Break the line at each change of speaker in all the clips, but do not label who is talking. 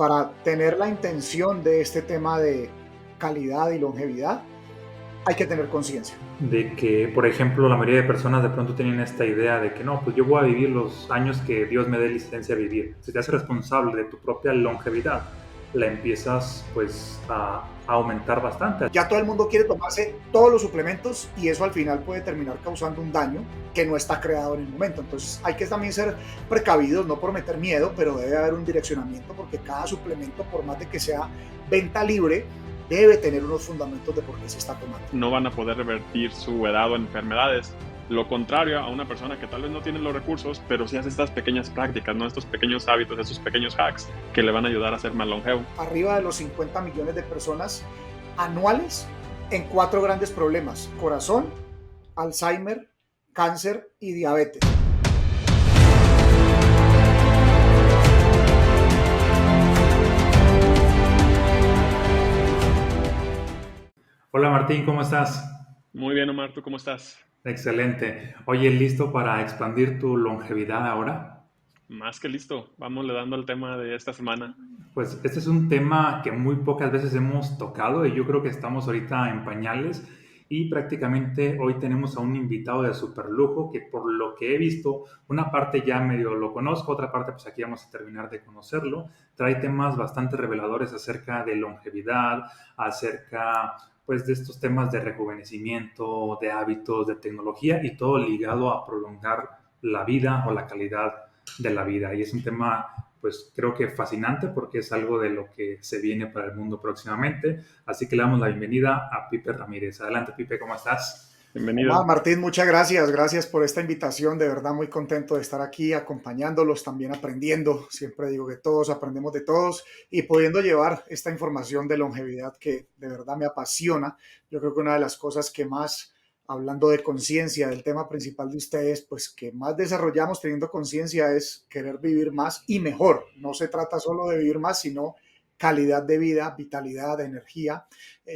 para tener la intención de este tema de calidad y longevidad, hay que tener conciencia.
De que, por ejemplo, la mayoría de personas de pronto tienen esta idea de que no, pues yo voy a vivir los años que Dios me dé licencia a vivir. Si te haces responsable de tu propia longevidad, la empiezas pues a aumentar bastante.
Ya todo el mundo quiere tomarse todos los suplementos y eso al final puede terminar causando un daño que no está creado en el momento. Entonces hay que también ser precavidos, no por meter miedo, pero debe haber un direccionamiento porque cada suplemento, por más de que sea venta libre, debe tener unos fundamentos de por qué se está tomando.
No van a poder revertir su edad o enfermedades. Lo contrario a una persona que tal vez no tiene los recursos, pero sí hace estas pequeñas prácticas, ¿no? Estos pequeños hábitos, estos pequeños hacks que le van a ayudar a ser más longevo.
Arriba de los 50 millones de personas anuales en 4 grandes problemas: corazón, Alzheimer, cáncer y diabetes.
Hola Martín, ¿cómo estás?
Muy bien, Omar, ¿tú cómo estás?
Excelente. Oye, ¿listo para expandir tu longevidad ahora?
Más que listo. Vamos le dando al tema de esta semana.
Pues este es un tema que muy pocas veces hemos tocado y yo creo que estamos ahorita en pañales y prácticamente hoy tenemos a un invitado de super lujo que por lo que he visto, una parte ya medio lo conozco, otra parte pues aquí vamos a terminar de conocerlo. Trae temas bastante reveladores acerca de longevidad, acerca pues de estos temas de rejuvenecimiento, de hábitos, de tecnología y todo ligado a prolongar la vida o la calidad de la vida. Y es un tema pues creo que fascinante porque es algo de lo que se viene para el mundo próximamente. Así que le damos la bienvenida a Pipe Ramírez. Adelante, Pipe, ¿cómo estás?
Bienvenido.
Martín, muchas gracias. Gracias por esta invitación. De verdad, muy contento de estar aquí acompañándolos, también aprendiendo. Siempre digo que todos aprendemos de todos y pudiendo llevar esta información de longevidad que de verdad me apasiona. Yo creo que una de las cosas que más, hablando de conciencia, del tema principal de ustedes, pues que más desarrollamos teniendo conciencia es querer vivir más y mejor. No se trata solo de vivir más, sino calidad de vida, vitalidad, energía.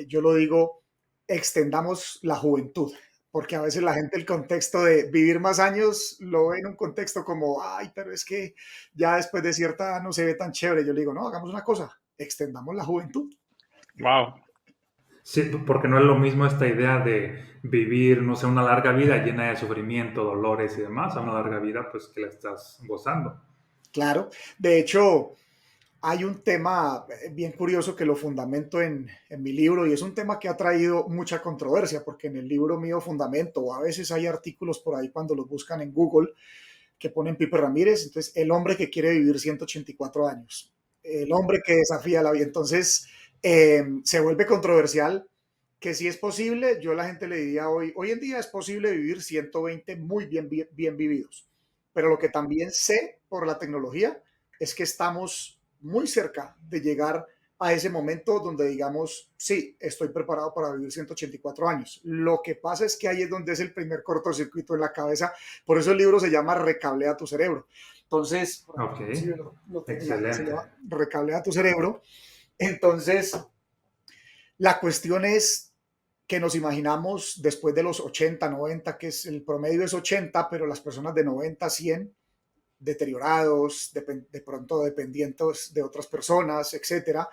Yo lo digo, extendamos la juventud, porque a veces la gente el contexto de vivir más años lo ve en un contexto como, ay, pero es que ya después de cierta edad no se ve tan chévere. Yo le digo, no, hagamos una cosa, extendamos la juventud.
Wow.
Sí, porque no es lo mismo esta idea de vivir, no sé, una larga vida llena de sufrimiento, dolores y demás, a una larga vida pues que la estás gozando.
Claro, de hecho, hay un tema bien curioso que lo fundamento en mi libro y es un tema que ha traído mucha controversia porque en el libro mío fundamento, o a veces hay artículos por ahí cuando los buscan en Google que ponen Pipe Ramírez, entonces el hombre que quiere vivir 184 años, el hombre que desafía la vida. Entonces se vuelve controversial que si es posible, yo a la gente le diría hoy en día es posible vivir 120 muy bien vividos, pero lo que también sé por la tecnología es que estamos muy cerca de llegar a ese momento donde digamos, sí, estoy preparado para vivir 184 años. Lo que pasa es que ahí es donde es el primer cortocircuito en la cabeza. Por eso el libro se llama Recablea tu cerebro. Entonces, por aquí
Ok,
inclusive lo tenía, se
excelente.
llama Recablea tu cerebro. Entonces, la cuestión es que nos imaginamos después de los 80, 90, que es el promedio es 80, pero las personas de 90 a 100 deteriorados, de pronto dependientes de otras personas, etcétera.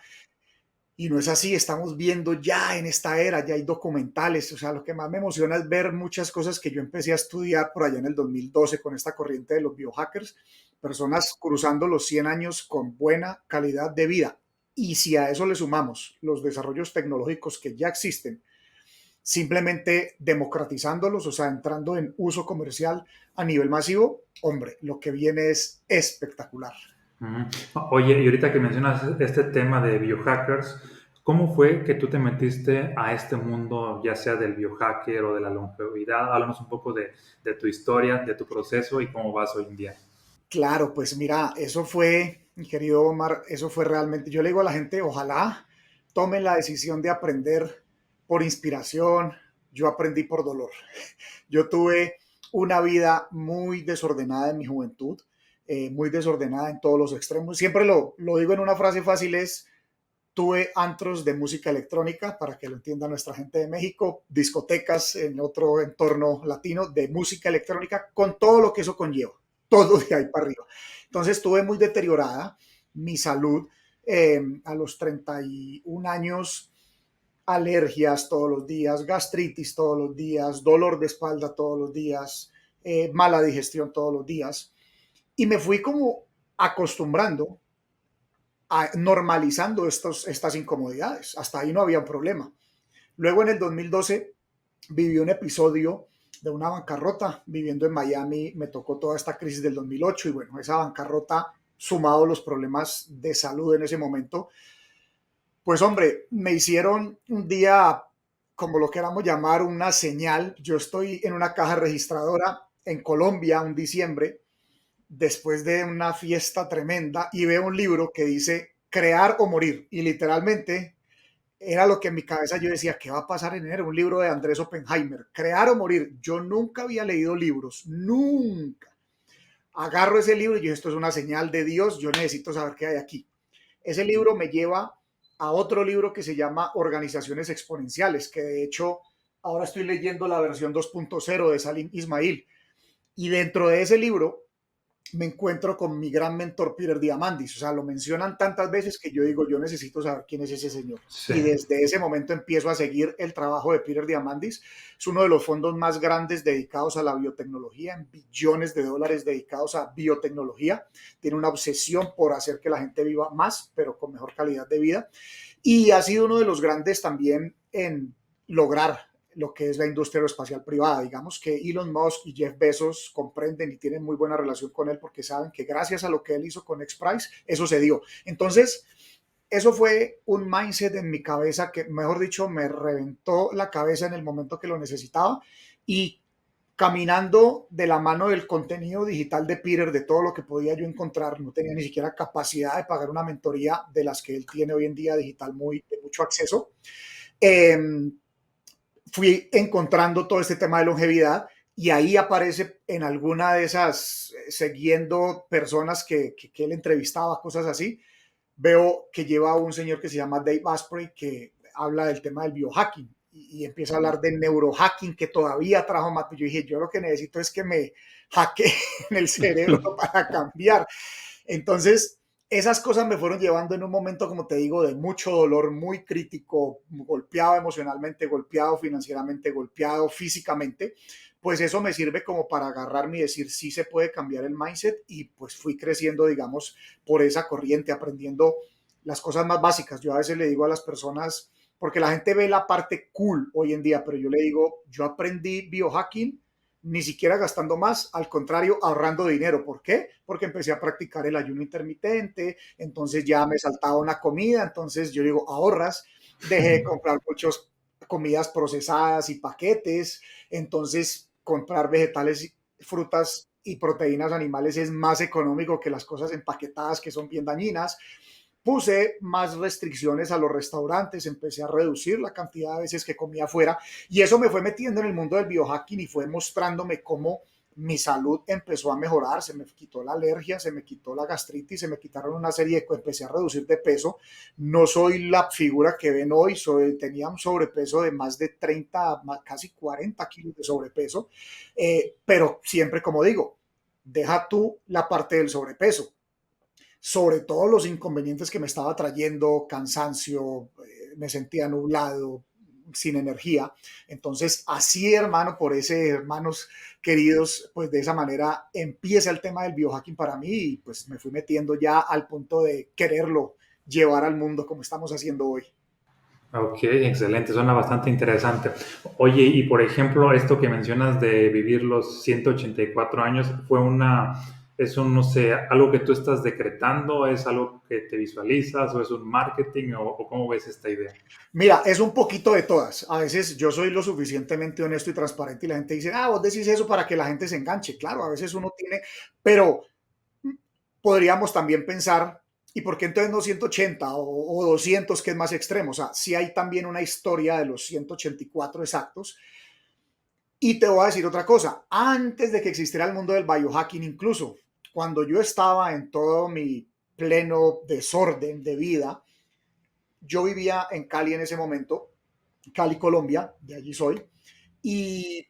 Y no es así, estamos viendo ya en esta era, ya hay documentales, o sea, lo que más me emociona es ver muchas cosas que yo empecé a estudiar por allá en el 2012 con esta corriente de los biohackers, personas cruzando los 100 años con buena calidad de vida. Y si a eso le sumamos los desarrollos tecnológicos que ya existen, simplemente democratizándolos, o sea, entrando en uso comercial a nivel masivo, hombre, lo que viene es espectacular.
Ujú. Oye, y ahorita que mencionas este tema de biohackers, ¿cómo fue que tú te metiste a este mundo, ya sea del biohacker o de la longevidad? Háblanos un poco de tu historia, de tu proceso y cómo vas hoy en día.
Claro, pues mira, eso fue, mi querido Omar, eso fue realmente, yo le digo a la gente, ojalá tomen la decisión de aprender por inspiración, yo aprendí por dolor. Yo tuve una vida muy desordenada en mi juventud, muy desordenada en todos los extremos. Siempre lo digo en una frase fácil, es, tuve antros de música electrónica, para que lo entienda nuestra gente de México, discotecas en otro entorno latino de música electrónica, con todo lo que eso conlleva, todo de ahí para arriba. Entonces estuve muy deteriorada mi salud, a los 31 años, alergias todos los días, gastritis todos los días, dolor de espalda todos los días, mala digestión todos los días. Y me fui como acostumbrando, normalizando estas incomodidades. Hasta ahí no había un problema. Luego en el 2012 viví un episodio de una bancarrota. Viviendo en Miami me tocó toda esta crisis del 2008 y bueno, esa bancarrota sumado a los problemas de salud en ese momento, pues hombre, me hicieron un día, como lo queramos llamar, una señal. Yo estoy en una caja registradora en Colombia un diciembre, después de una fiesta tremenda, y veo un libro que dice Crear o Morir. Y literalmente era lo que en mi cabeza yo decía, ¿qué va a pasar en enero? Un libro de Andrés Oppenheimer, Crear o Morir. Yo nunca había leído libros, nunca. Agarro ese libro y yo, esto es una señal de Dios, yo necesito saber qué hay aquí. Ese libro me lleva a otro libro que se llama Organizaciones Exponenciales, que de hecho ahora estoy leyendo la versión 2.0 de Salim Ismail. Y dentro de ese libro me encuentro con mi gran mentor Peter Diamandis. O sea, lo mencionan tantas veces que yo digo, yo necesito saber quién es ese señor.
Sí.
Y desde ese momento empiezo a seguir el trabajo de Peter Diamandis. Es uno de los fondos más grandes dedicados a la biotecnología, en billones de dólares dedicados a biotecnología. Tiene una obsesión por hacer que la gente viva más, pero con mejor calidad de vida. Y ha sido uno de los grandes también en lograr lo que es la industria aeroespacial privada. Digamos que Elon Musk y Jeff Bezos comprenden y tienen muy buena relación con él porque saben que gracias a lo que él hizo con XPRIZE, eso se dio. Entonces, eso fue un mindset en mi cabeza que, mejor dicho, me reventó la cabeza en el momento que lo necesitaba. Y caminando de la mano del contenido digital de Peter, de todo lo que podía yo encontrar, no tenía ni siquiera capacidad de pagar una mentoría de las que él tiene hoy en día digital, de mucho acceso. Fui encontrando todo este tema de longevidad y ahí aparece en alguna de esas, siguiendo personas que él entrevistaba, cosas así, veo que lleva un señor que se llama Dave Asprey, que habla del tema del biohacking y empieza a hablar de neurohacking, que todavía trajo más. Yo dije, yo lo que necesito es que me hackeen el cerebro para cambiar. Entonces, esas cosas me fueron llevando en un momento, como te digo, de mucho dolor, muy crítico, golpeado emocionalmente, golpeado financieramente, golpeado físicamente. Pues eso me sirve como para agarrarme y decir, sí se puede cambiar el mindset, y pues fui creciendo, digamos, por esa corriente, aprendiendo las cosas más básicas. Yo a veces le digo a las personas, porque la gente ve la parte cool hoy en día, pero yo le digo, yo aprendí biohacking ni siquiera gastando más, al contrario, ahorrando dinero. ¿Por qué? Porque empecé a practicar el ayuno intermitente, entonces ya me saltaba una comida, entonces yo digo, ahorras, dejé de comprar muchas comidas procesadas y paquetes, entonces comprar vegetales, frutas y proteínas animales es más económico que las cosas empaquetadas que son bien dañinas. Puse más restricciones a los restaurantes, empecé a reducir la cantidad de veces que comía afuera y eso me fue metiendo en el mundo del biohacking y fue mostrándome cómo mi salud empezó a mejorar, se me quitó la alergia, se me quitó la gastritis, se me quitaron una serie de cosas, empecé a reducir de peso, no soy la figura que ven hoy, tenía un sobrepeso de más de 30, casi 40 kilos de sobrepeso, pero siempre como digo, deja tú la parte del sobrepeso, sobre todo los inconvenientes que me estaba trayendo, cansancio, me sentía nublado, sin energía. Entonces, así, hermano, por ese, hermanos queridos, pues de esa manera empieza el tema del biohacking para mí y pues me fui metiendo ya al punto de quererlo llevar al mundo como estamos haciendo hoy.
Ok, excelente, suena bastante interesante. Oye, y por ejemplo, esto que mencionas de vivir los 184 años, es un, no sé, algo que tú estás decretando, es algo que te visualizas o es un marketing o cómo ves esta idea?
Mira, es un poquito de todas. A veces yo soy lo suficientemente honesto y transparente y la gente dice, vos decís eso para que la gente se enganche. Claro, a veces uno tiene, pero podríamos también pensar, ¿y por qué entonces no 180 o 200, que es más extremo? O sea, sí hay también una historia de los 184 exactos. Y te voy a decir otra cosa, antes de que existiera el mundo del biohacking, incluso cuando yo estaba en todo mi pleno desorden de vida, yo vivía en Cali en ese momento, Cali, Colombia, de allí soy, y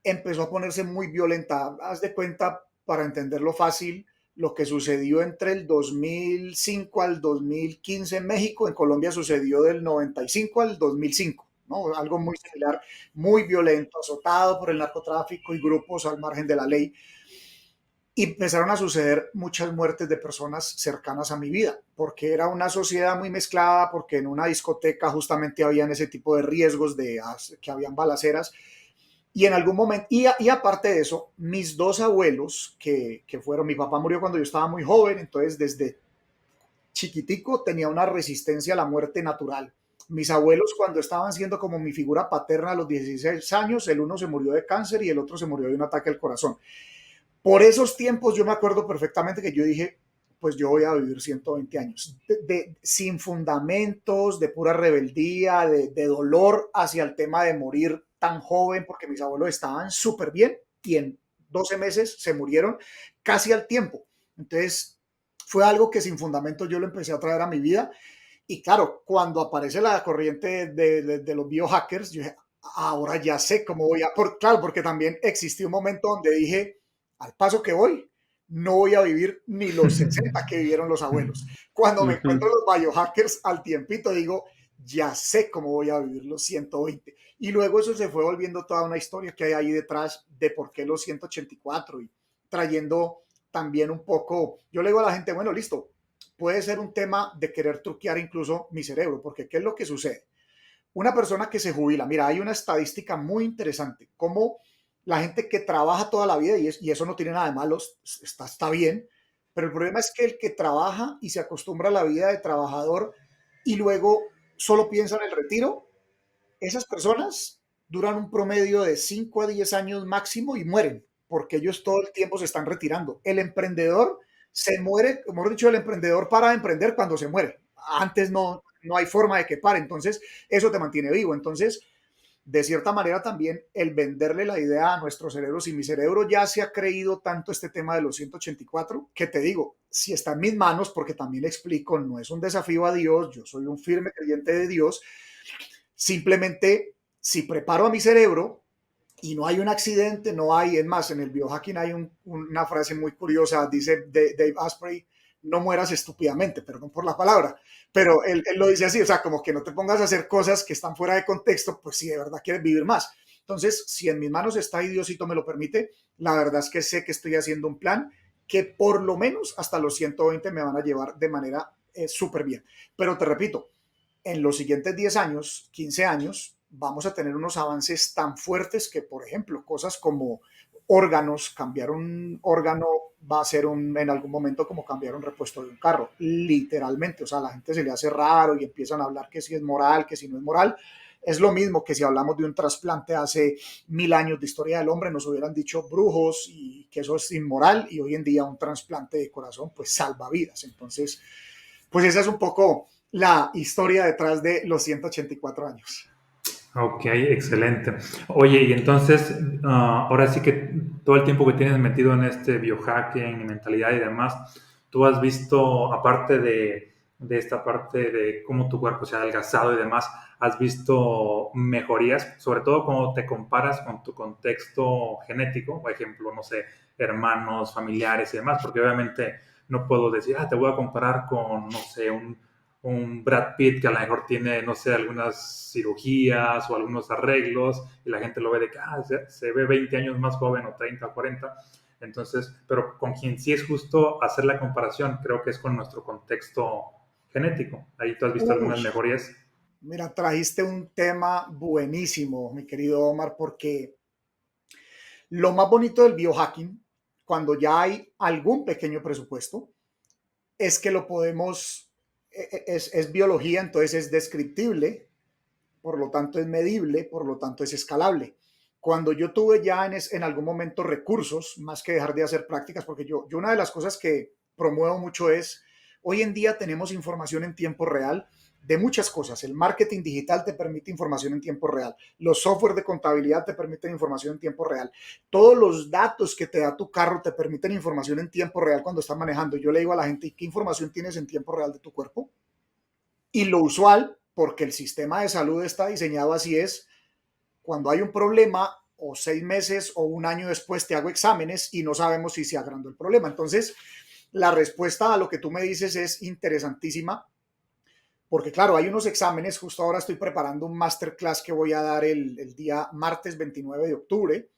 empezó a ponerse muy violenta. Haz de cuenta, para entenderlo fácil, lo que sucedió entre el 2005 al 2015 en México, en Colombia sucedió del 95 al 2005, ¿no? Algo muy similar, muy violento, azotado por el narcotráfico y grupos al margen de la ley. Y empezaron a suceder muchas muertes de personas cercanas a mi vida, porque era una sociedad muy mezclada, porque en una discoteca justamente habían ese tipo de riesgos de que habían balaceras. Y en algún momento, y aparte de eso, mis dos abuelos, que fueron, mi papá murió cuando yo estaba muy joven, entonces desde chiquitico tenía una resistencia a la muerte natural. Mis abuelos, cuando estaban siendo como mi figura paterna a los 16 años, el uno se murió de cáncer y el otro se murió de un ataque al corazón. Por esos tiempos yo me acuerdo perfectamente que yo dije, pues yo voy a vivir 120 años, sin fundamentos, de pura rebeldía, de dolor hacia el tema de morir tan joven, porque mis abuelos estaban súper bien y en 12 meses se murieron casi al tiempo. Entonces fue algo que sin fundamentos yo lo empecé a traer a mi vida. Y claro, cuando aparece la corriente de los biohackers, yo dije, ahora ya sé cómo voy a... claro, porque también existió un momento donde dije, al paso que voy, no voy a vivir ni los 60 que vivieron los abuelos. Cuando me encuentro los biohackers al tiempito, digo, ya sé cómo voy a vivir los 120. Y luego eso se fue volviendo toda una historia que hay ahí detrás de por qué los 184 y trayendo también un poco, yo le digo a la gente, bueno, listo, puede ser un tema de querer truquear incluso mi cerebro, porque ¿qué es lo que sucede? Una persona que se jubila, mira, hay una estadística muy interesante, cómo la gente que trabaja toda la vida, y eso no tiene nada de malo, está bien, pero el problema es que el que trabaja y se acostumbra a la vida de trabajador y luego solo piensa en el retiro, esas personas duran un promedio de 5 a 10 años máximo y mueren, porque ellos todo el tiempo se están retirando. El emprendedor se muere, como he dicho, el emprendedor para de emprender cuando se muere. Antes no hay forma de que pare, entonces eso te mantiene vivo. Entonces, de cierta manera también el venderle la idea a nuestro cerebro, si mi cerebro ya se ha creído tanto este tema de los 184, que te digo, si está en mis manos, porque también explico, no es un desafío a Dios, yo soy un firme creyente de Dios, simplemente si preparo a mi cerebro y no hay un accidente, no hay, es más, en el biohacking hay una frase muy curiosa, dice Dave Asprey, no mueras estúpidamente, perdón por la palabra, pero él lo dice así, o sea, como que no te pongas a hacer cosas que están fuera de contexto, pues si de verdad quieres vivir más. Entonces, si en mis manos está y Diosito me lo permite, la verdad es que sé que estoy haciendo un plan que por lo menos hasta los 120 me van a llevar de manera súper bien. Pero te repito, en los siguientes 10 años, 15 años, vamos a tener unos avances tan fuertes que, por ejemplo, cosas como órganos, cambiar un órgano va a ser en algún momento como cambiar un repuesto de un carro, literalmente. O sea, a la gente se le hace raro y empiezan a hablar que si es moral, que si no es moral. Es lo mismo que si hablamos de un trasplante hace 1000 años de historia del hombre, nos hubieran dicho brujos y que eso es inmoral, y hoy en día un trasplante de corazón pues salva vidas. Entonces, pues esa es un poco la historia detrás de los 184 años.
Ok, excelente. Oye, y entonces, ahora sí que todo el tiempo que tienes metido en este biohacking y mentalidad y demás, tú has visto, aparte de esta parte de cómo tu cuerpo se ha adelgazado y demás, has visto mejorías, sobre todo cuando te comparas con tu contexto genético, por ejemplo, no sé, hermanos, familiares y demás, porque obviamente no puedo decir, te voy a comparar con, no sé, un Brad Pitt que a lo mejor tiene, no sé, algunas cirugías o algunos arreglos y la gente lo ve de que se ve 20 años más joven o 30 o 40. Entonces, pero con quien sí es justo hacer la comparación, creo que es con nuestro contexto genético. Ahí tú has visto algunas mejorías.
Mira, trajiste un tema buenísimo, mi querido Omar, porque lo más bonito del biohacking, cuando ya hay algún pequeño presupuesto, es que lo podemos, es biología, entonces es descriptible, por lo tanto es medible, por lo tanto es escalable. Cuando yo tuve ya en algún momento recursos, más que dejar de hacer prácticas, porque yo una de las cosas que promuevo mucho es, hoy en día tenemos información en tiempo real de muchas cosas. El marketing digital te permite información en tiempo real. Los software de contabilidad te permiten información en tiempo real. Todos los datos que te da tu carro te permiten información en tiempo real cuando estás manejando. Yo le digo a la gente, ¿qué información tienes en tiempo real de tu cuerpo? Y lo usual, porque el sistema de salud está diseñado así, es cuando hay un problema o 6 meses o un año después te hago exámenes y no sabemos si se agrandó el problema. Entonces, la respuesta a lo que tú me dices es interesantísima, porque claro, hay unos exámenes, justo ahora estoy preparando un masterclass que voy a dar el día martes 29 de octubre.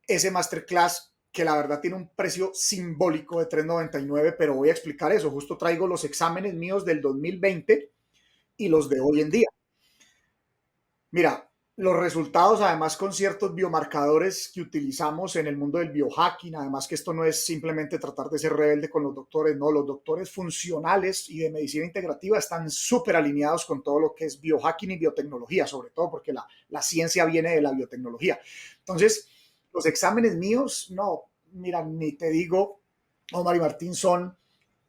Ese masterclass que la verdad tiene un precio simbólico de 3.99, pero voy a explicar eso. Justo traigo los exámenes míos del 2020 y los de hoy en día. Mira, los resultados, además con ciertos biomarcadores que utilizamos en el mundo del biohacking, además que esto no es simplemente tratar de ser rebelde con los doctores, no, los doctores funcionales y de medicina integrativa están súper alineados con todo lo que es biohacking y biotecnología, sobre todo porque la ciencia viene de la biotecnología. Entonces, los exámenes míos, no, mira, ni te digo, Omar y Martín, son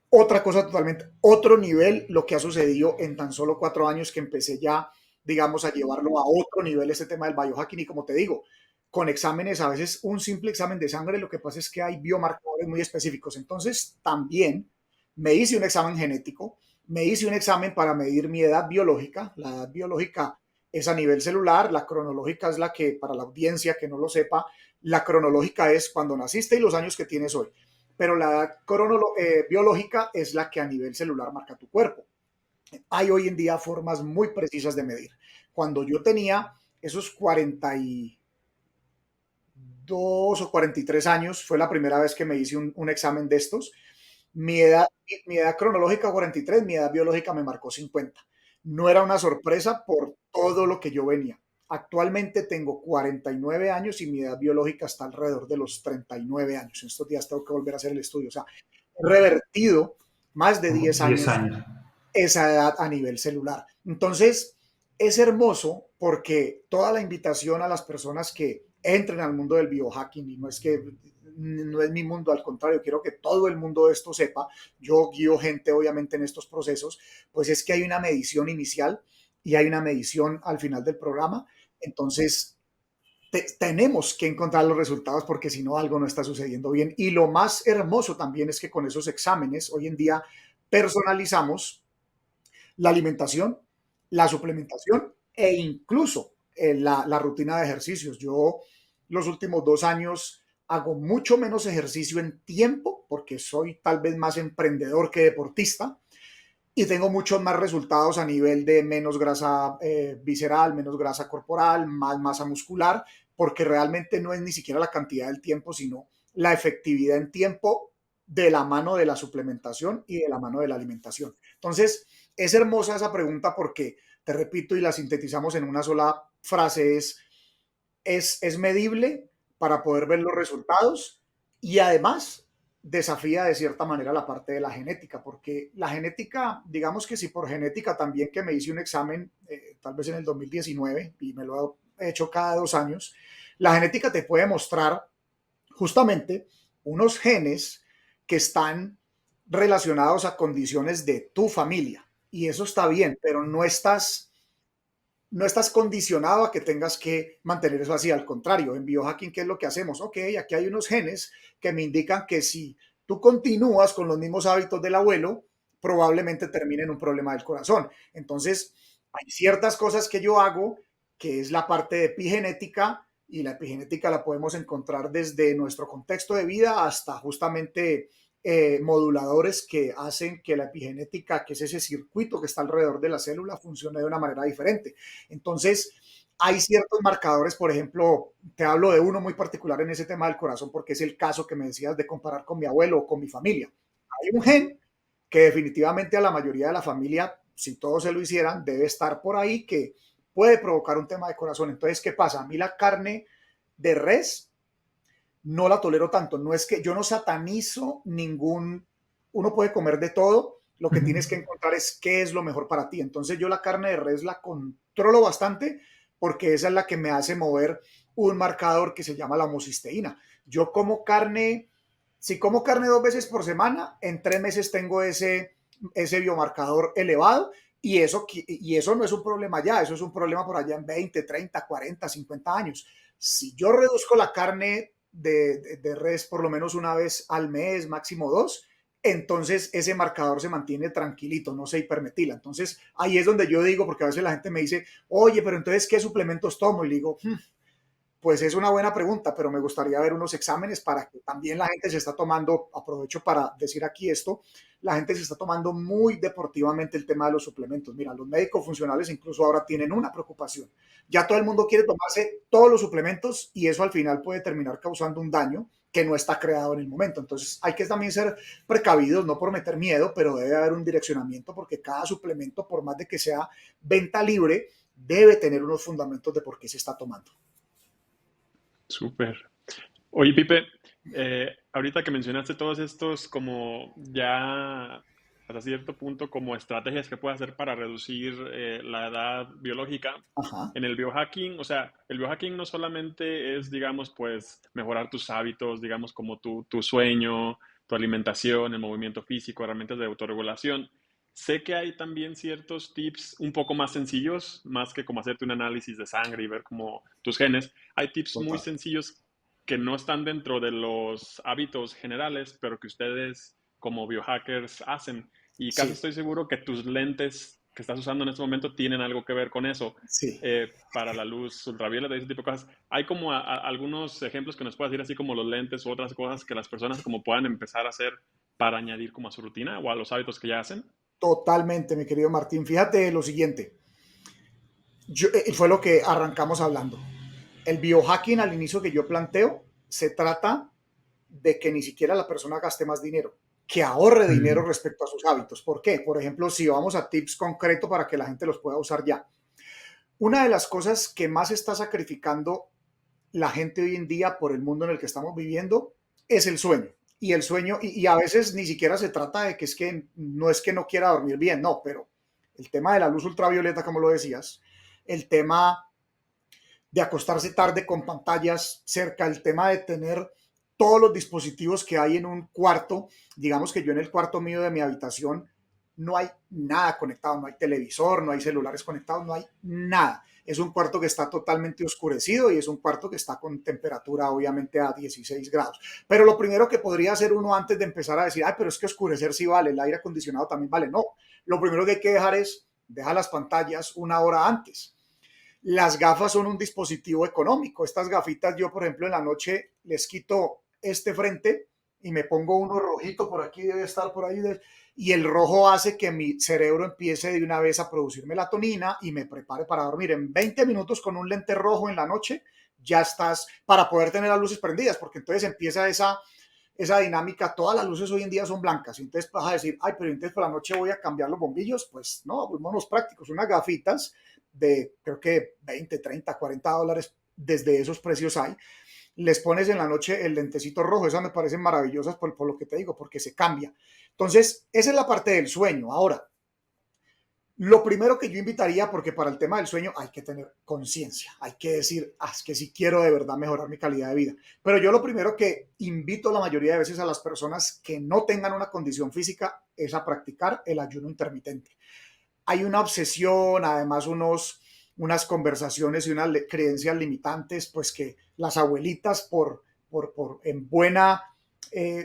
otra cosa totalmente, otro nivel lo que ha sucedido en tan solo 4 años que empecé ya, digamos, a llevarlo a otro nivel este tema del biohacking. Y como te digo, con exámenes, a veces un simple examen de sangre, lo que pasa es que hay biomarcadores muy específicos. Entonces, también me hice un examen genético, me hice un examen para medir mi edad biológica. La edad biológica es a nivel celular, la cronológica es la que, para la audiencia que no lo sepa, la cronológica es cuando naciste y los años que tienes hoy, pero la edad biológica es la que a nivel celular marca tu cuerpo. Hay hoy en día formas muy precisas de medir. Cuando yo tenía esos 42 o 43 años, fue la primera vez que me hice un examen de estos. Mi edad cronológica 43, mi edad biológica me marcó 50. No era una sorpresa por todo lo que yo venía. Actualmente tengo 49 años y mi edad biológica está alrededor de los 39 años. En estos días tengo que volver a hacer el estudio. O sea, he revertido más de 10
10
años
años.
esa edad a nivel celular. Entonces, es hermoso porque toda la invitación a las personas que entren al mundo del biohacking, y no es que no es mi mundo, al contrario, quiero que todo el mundo de esto sepa, yo guío gente obviamente en estos procesos, pues es que hay una medición inicial y hay una medición al final del programa. Entonces, tenemos que encontrar los resultados porque si no algo no está sucediendo bien. Y lo más hermoso también es que con esos exámenes hoy en día personalizamos la alimentación, la suplementación e incluso la rutina de ejercicios. Yo los últimos 2 años hago mucho menos ejercicio en tiempo porque soy tal vez más emprendedor que deportista y tengo muchos más resultados a nivel de menos grasa visceral, menos grasa corporal, más masa muscular, porque realmente no es ni siquiera la cantidad del tiempo, sino la efectividad en tiempo de la mano de la suplementación y de la mano de la alimentación. Entonces, es hermosa esa pregunta porque, te repito y la sintetizamos en una sola frase, es medible para poder ver los resultados y además desafía de cierta manera la parte de la genética, porque la genética, digamos que si por genética también que me hice un examen, tal vez en el 2019, y me lo he hecho cada 2 años, la genética te puede mostrar justamente unos genes que están relacionados a condiciones de tu familia. Y eso está bien, pero no estás condicionado a que tengas que mantener eso así. Al contrario, en biohacking, ¿qué es lo que hacemos? Ok, aquí hay unos genes que me indican que si tú continúas con los mismos hábitos del abuelo, probablemente termine en un problema del corazón. Entonces, hay ciertas cosas que yo hago, que es la parte de epigenética, y la epigenética la podemos encontrar desde nuestro contexto de vida hasta justamente moduladores que hacen que la epigenética, que es ese circuito que está alrededor de la célula, funcione de una manera diferente. Entonces, hay ciertos marcadores, por ejemplo, te hablo de uno muy particular en ese tema del corazón, porque es el caso que me decías de comparar con mi abuelo o con mi familia. Hay un gen que definitivamente a la mayoría de la familia, si todos se lo hicieran, debe estar por ahí, que puede provocar un tema de corazón. Entonces, ¿qué pasa? A mí la carne de res no la tolero tanto. No es que yo no satanizo ningún, uno puede comer de todo, lo que tienes que encontrar es qué es lo mejor para ti. Entonces yo la carne de res la controlo bastante porque esa es la que me hace mover un marcador que se llama la homocisteína. Yo como carne, si como carne 2 veces por semana, en 3 meses tengo ese biomarcador elevado y eso no es un problema ya, eso es un problema por allá en 20, 30, 40, 50 años. Si yo reduzco la carne de res por lo menos una vez al mes, máximo 2, entonces ese marcador se mantiene tranquilito, no se hipermetila. Entonces ahí es donde yo digo, porque a veces la gente me dice, oye, pero entonces, ¿qué suplementos tomo? Y le digo, Pues es una buena pregunta, pero me gustaría ver unos exámenes para que también la gente se está tomando, aprovecho para decir aquí esto, la gente se está tomando muy deportivamente el tema de los suplementos. Mira, los médicos funcionales incluso ahora tienen una preocupación. Ya todo el mundo quiere tomarse todos los suplementos y eso al final puede terminar causando un daño que no está creado en el momento. Entonces hay que también ser precavidos, no por meter miedo, pero debe haber un direccionamiento porque cada suplemento, por más de que sea venta libre, debe tener unos fundamentos de por qué se está tomando.
Súper. Oye, Pipe, ahorita que mencionaste todos estos como ya hasta cierto punto como estrategias que puede hacer para reducir la edad biológica,
Ajá.
en el biohacking, o sea, el biohacking no solamente es, digamos, pues mejorar tus hábitos, digamos, como tu sueño, tu alimentación, el movimiento físico, herramientas de autorregulación. Sé que hay también ciertos tips un poco más sencillos, más que como hacerte un análisis de sangre y ver como tus genes. Hay tips muy
Total.
sencillos que no están dentro de los hábitos generales, pero que ustedes como biohackers hacen. Y casi
Sí,
estoy seguro que tus lentes que estás usando en este momento tienen algo que ver con eso,
sí.
para la luz ultravioleta y ese tipo de cosas. Hay como algunos ejemplos que nos puedas decir, así como los lentes u otras cosas que las personas como puedan empezar a hacer para añadir como a su rutina o a los hábitos que ya hacen.
Totalmente, mi querido Martín. Fíjate lo siguiente, fue lo que arrancamos hablando. El biohacking al inicio que yo planteo se trata de que ni siquiera la persona gaste más dinero, que ahorre dinero
Mm,
respecto a sus hábitos. ¿Por qué? Por ejemplo, si vamos a tips concretos para que la gente los pueda usar ya. Una de las cosas que más está sacrificando la gente hoy en día por el mundo en el que estamos viviendo es el sueño. Y el sueño, y a veces ni siquiera se trata de que es que no quiera dormir bien, no, pero el tema de la luz ultravioleta, como lo decías, el tema de acostarse tarde con pantallas cerca, el tema de tener todos los dispositivos que hay en un cuarto. Digamos que yo en el cuarto mío de mi habitación no hay nada conectado, no hay televisor, no hay celulares conectados, no hay nada. Es un cuarto que está totalmente oscurecido y es un cuarto que está con temperatura obviamente a 16 grados. Pero lo primero que podría hacer uno antes de empezar a decir, ay, pero es que oscurecer sí vale, el aire acondicionado también vale. No, lo primero que hay que dejar es, deja las pantallas una hora antes. Las gafas son un dispositivo económico. Estas gafitas yo, por ejemplo, en la noche les quito este frente y me pongo uno rojito por aquí, debe estar por ahí, y el rojo hace que mi cerebro empiece de una vez a producir melatonina y me prepare para dormir. En 20 minutos con un lente rojo en la noche ya estás para poder tener las luces prendidas, porque entonces empieza esa dinámica. Todas las luces hoy en día son blancas, entonces vas a decir, ay, pero entonces por la noche voy a cambiar los bombillos. Pues no, pues monos prácticos, unas gafitas de creo que 20, 30, $40, desde esos precios hay. Les pones en la noche el lentecito rojo, esas me parecen maravillosas por lo que te digo, porque se cambia. Entonces, esa es la parte del sueño. Ahora, lo primero que yo invitaría, porque para el tema del sueño hay que tener conciencia, hay que decir, ah, es que si quiero de verdad mejorar mi calidad de vida. Pero yo lo primero que invito la mayoría de veces a las personas que no tengan una condición física es a practicar el ayuno intermitente. Hay una obsesión, además unas conversaciones y unas creencias limitantes, pues que las abuelitas en buena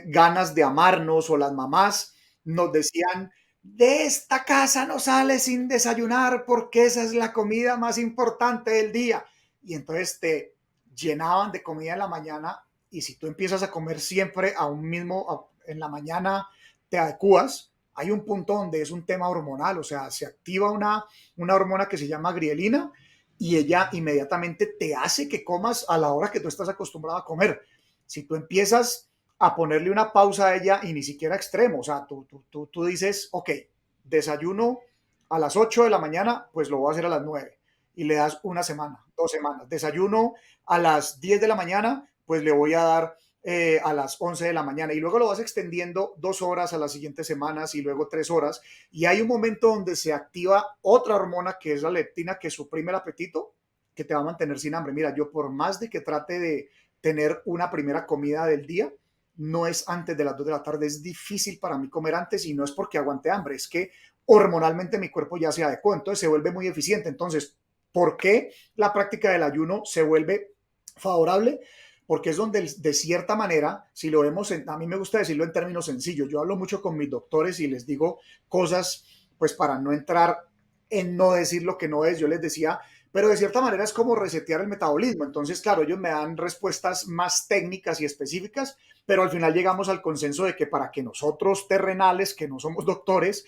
ganas de amarnos o las mamás nos decían, de esta casa no sale sin desayunar porque esa es la comida más importante del día. Y entonces te llenaban de comida en la mañana y si tú empiezas a comer siempre a un mismo, en la mañana te adecuas, hay un punto donde es un tema hormonal, o sea, se activa una hormona que se llama grielina y ella inmediatamente te hace que comas a la hora que tú estás acostumbrado a comer. Si tú empiezas a ponerle una pausa a ella y ni siquiera extremo, o sea, tú dices, ok, desayuno a las 8 de la mañana, pues lo voy a hacer a las 9 y le das una semana, 2 semanas. Desayuno a las 10 de la mañana, pues le voy a dar a las 11 de la mañana y luego lo vas extendiendo 2 horas a las siguientes semanas y luego 3 horas y hay un momento donde se activa otra hormona que es la leptina que suprime el apetito que te va a mantener sin hambre. Mira, yo por más de que trate de tener una primera comida del día, no es antes de las 2 de la tarde, es difícil para mí comer antes y no es porque aguante hambre, es que hormonalmente mi cuerpo ya se adecuó, entonces se vuelve muy eficiente. Entonces, ¿por qué la práctica del ayuno se vuelve favorable? Porque es donde de cierta manera, si lo vemos, a mí me gusta decirlo en términos sencillos, yo hablo mucho con mis doctores y les digo cosas, pues para no entrar en no decir lo que no es, yo les decía, pero de cierta manera es como resetear el metabolismo. Entonces, claro, ellos me dan respuestas más técnicas y específicas, pero al final llegamos al consenso de que para que nosotros terrenales, que no somos doctores,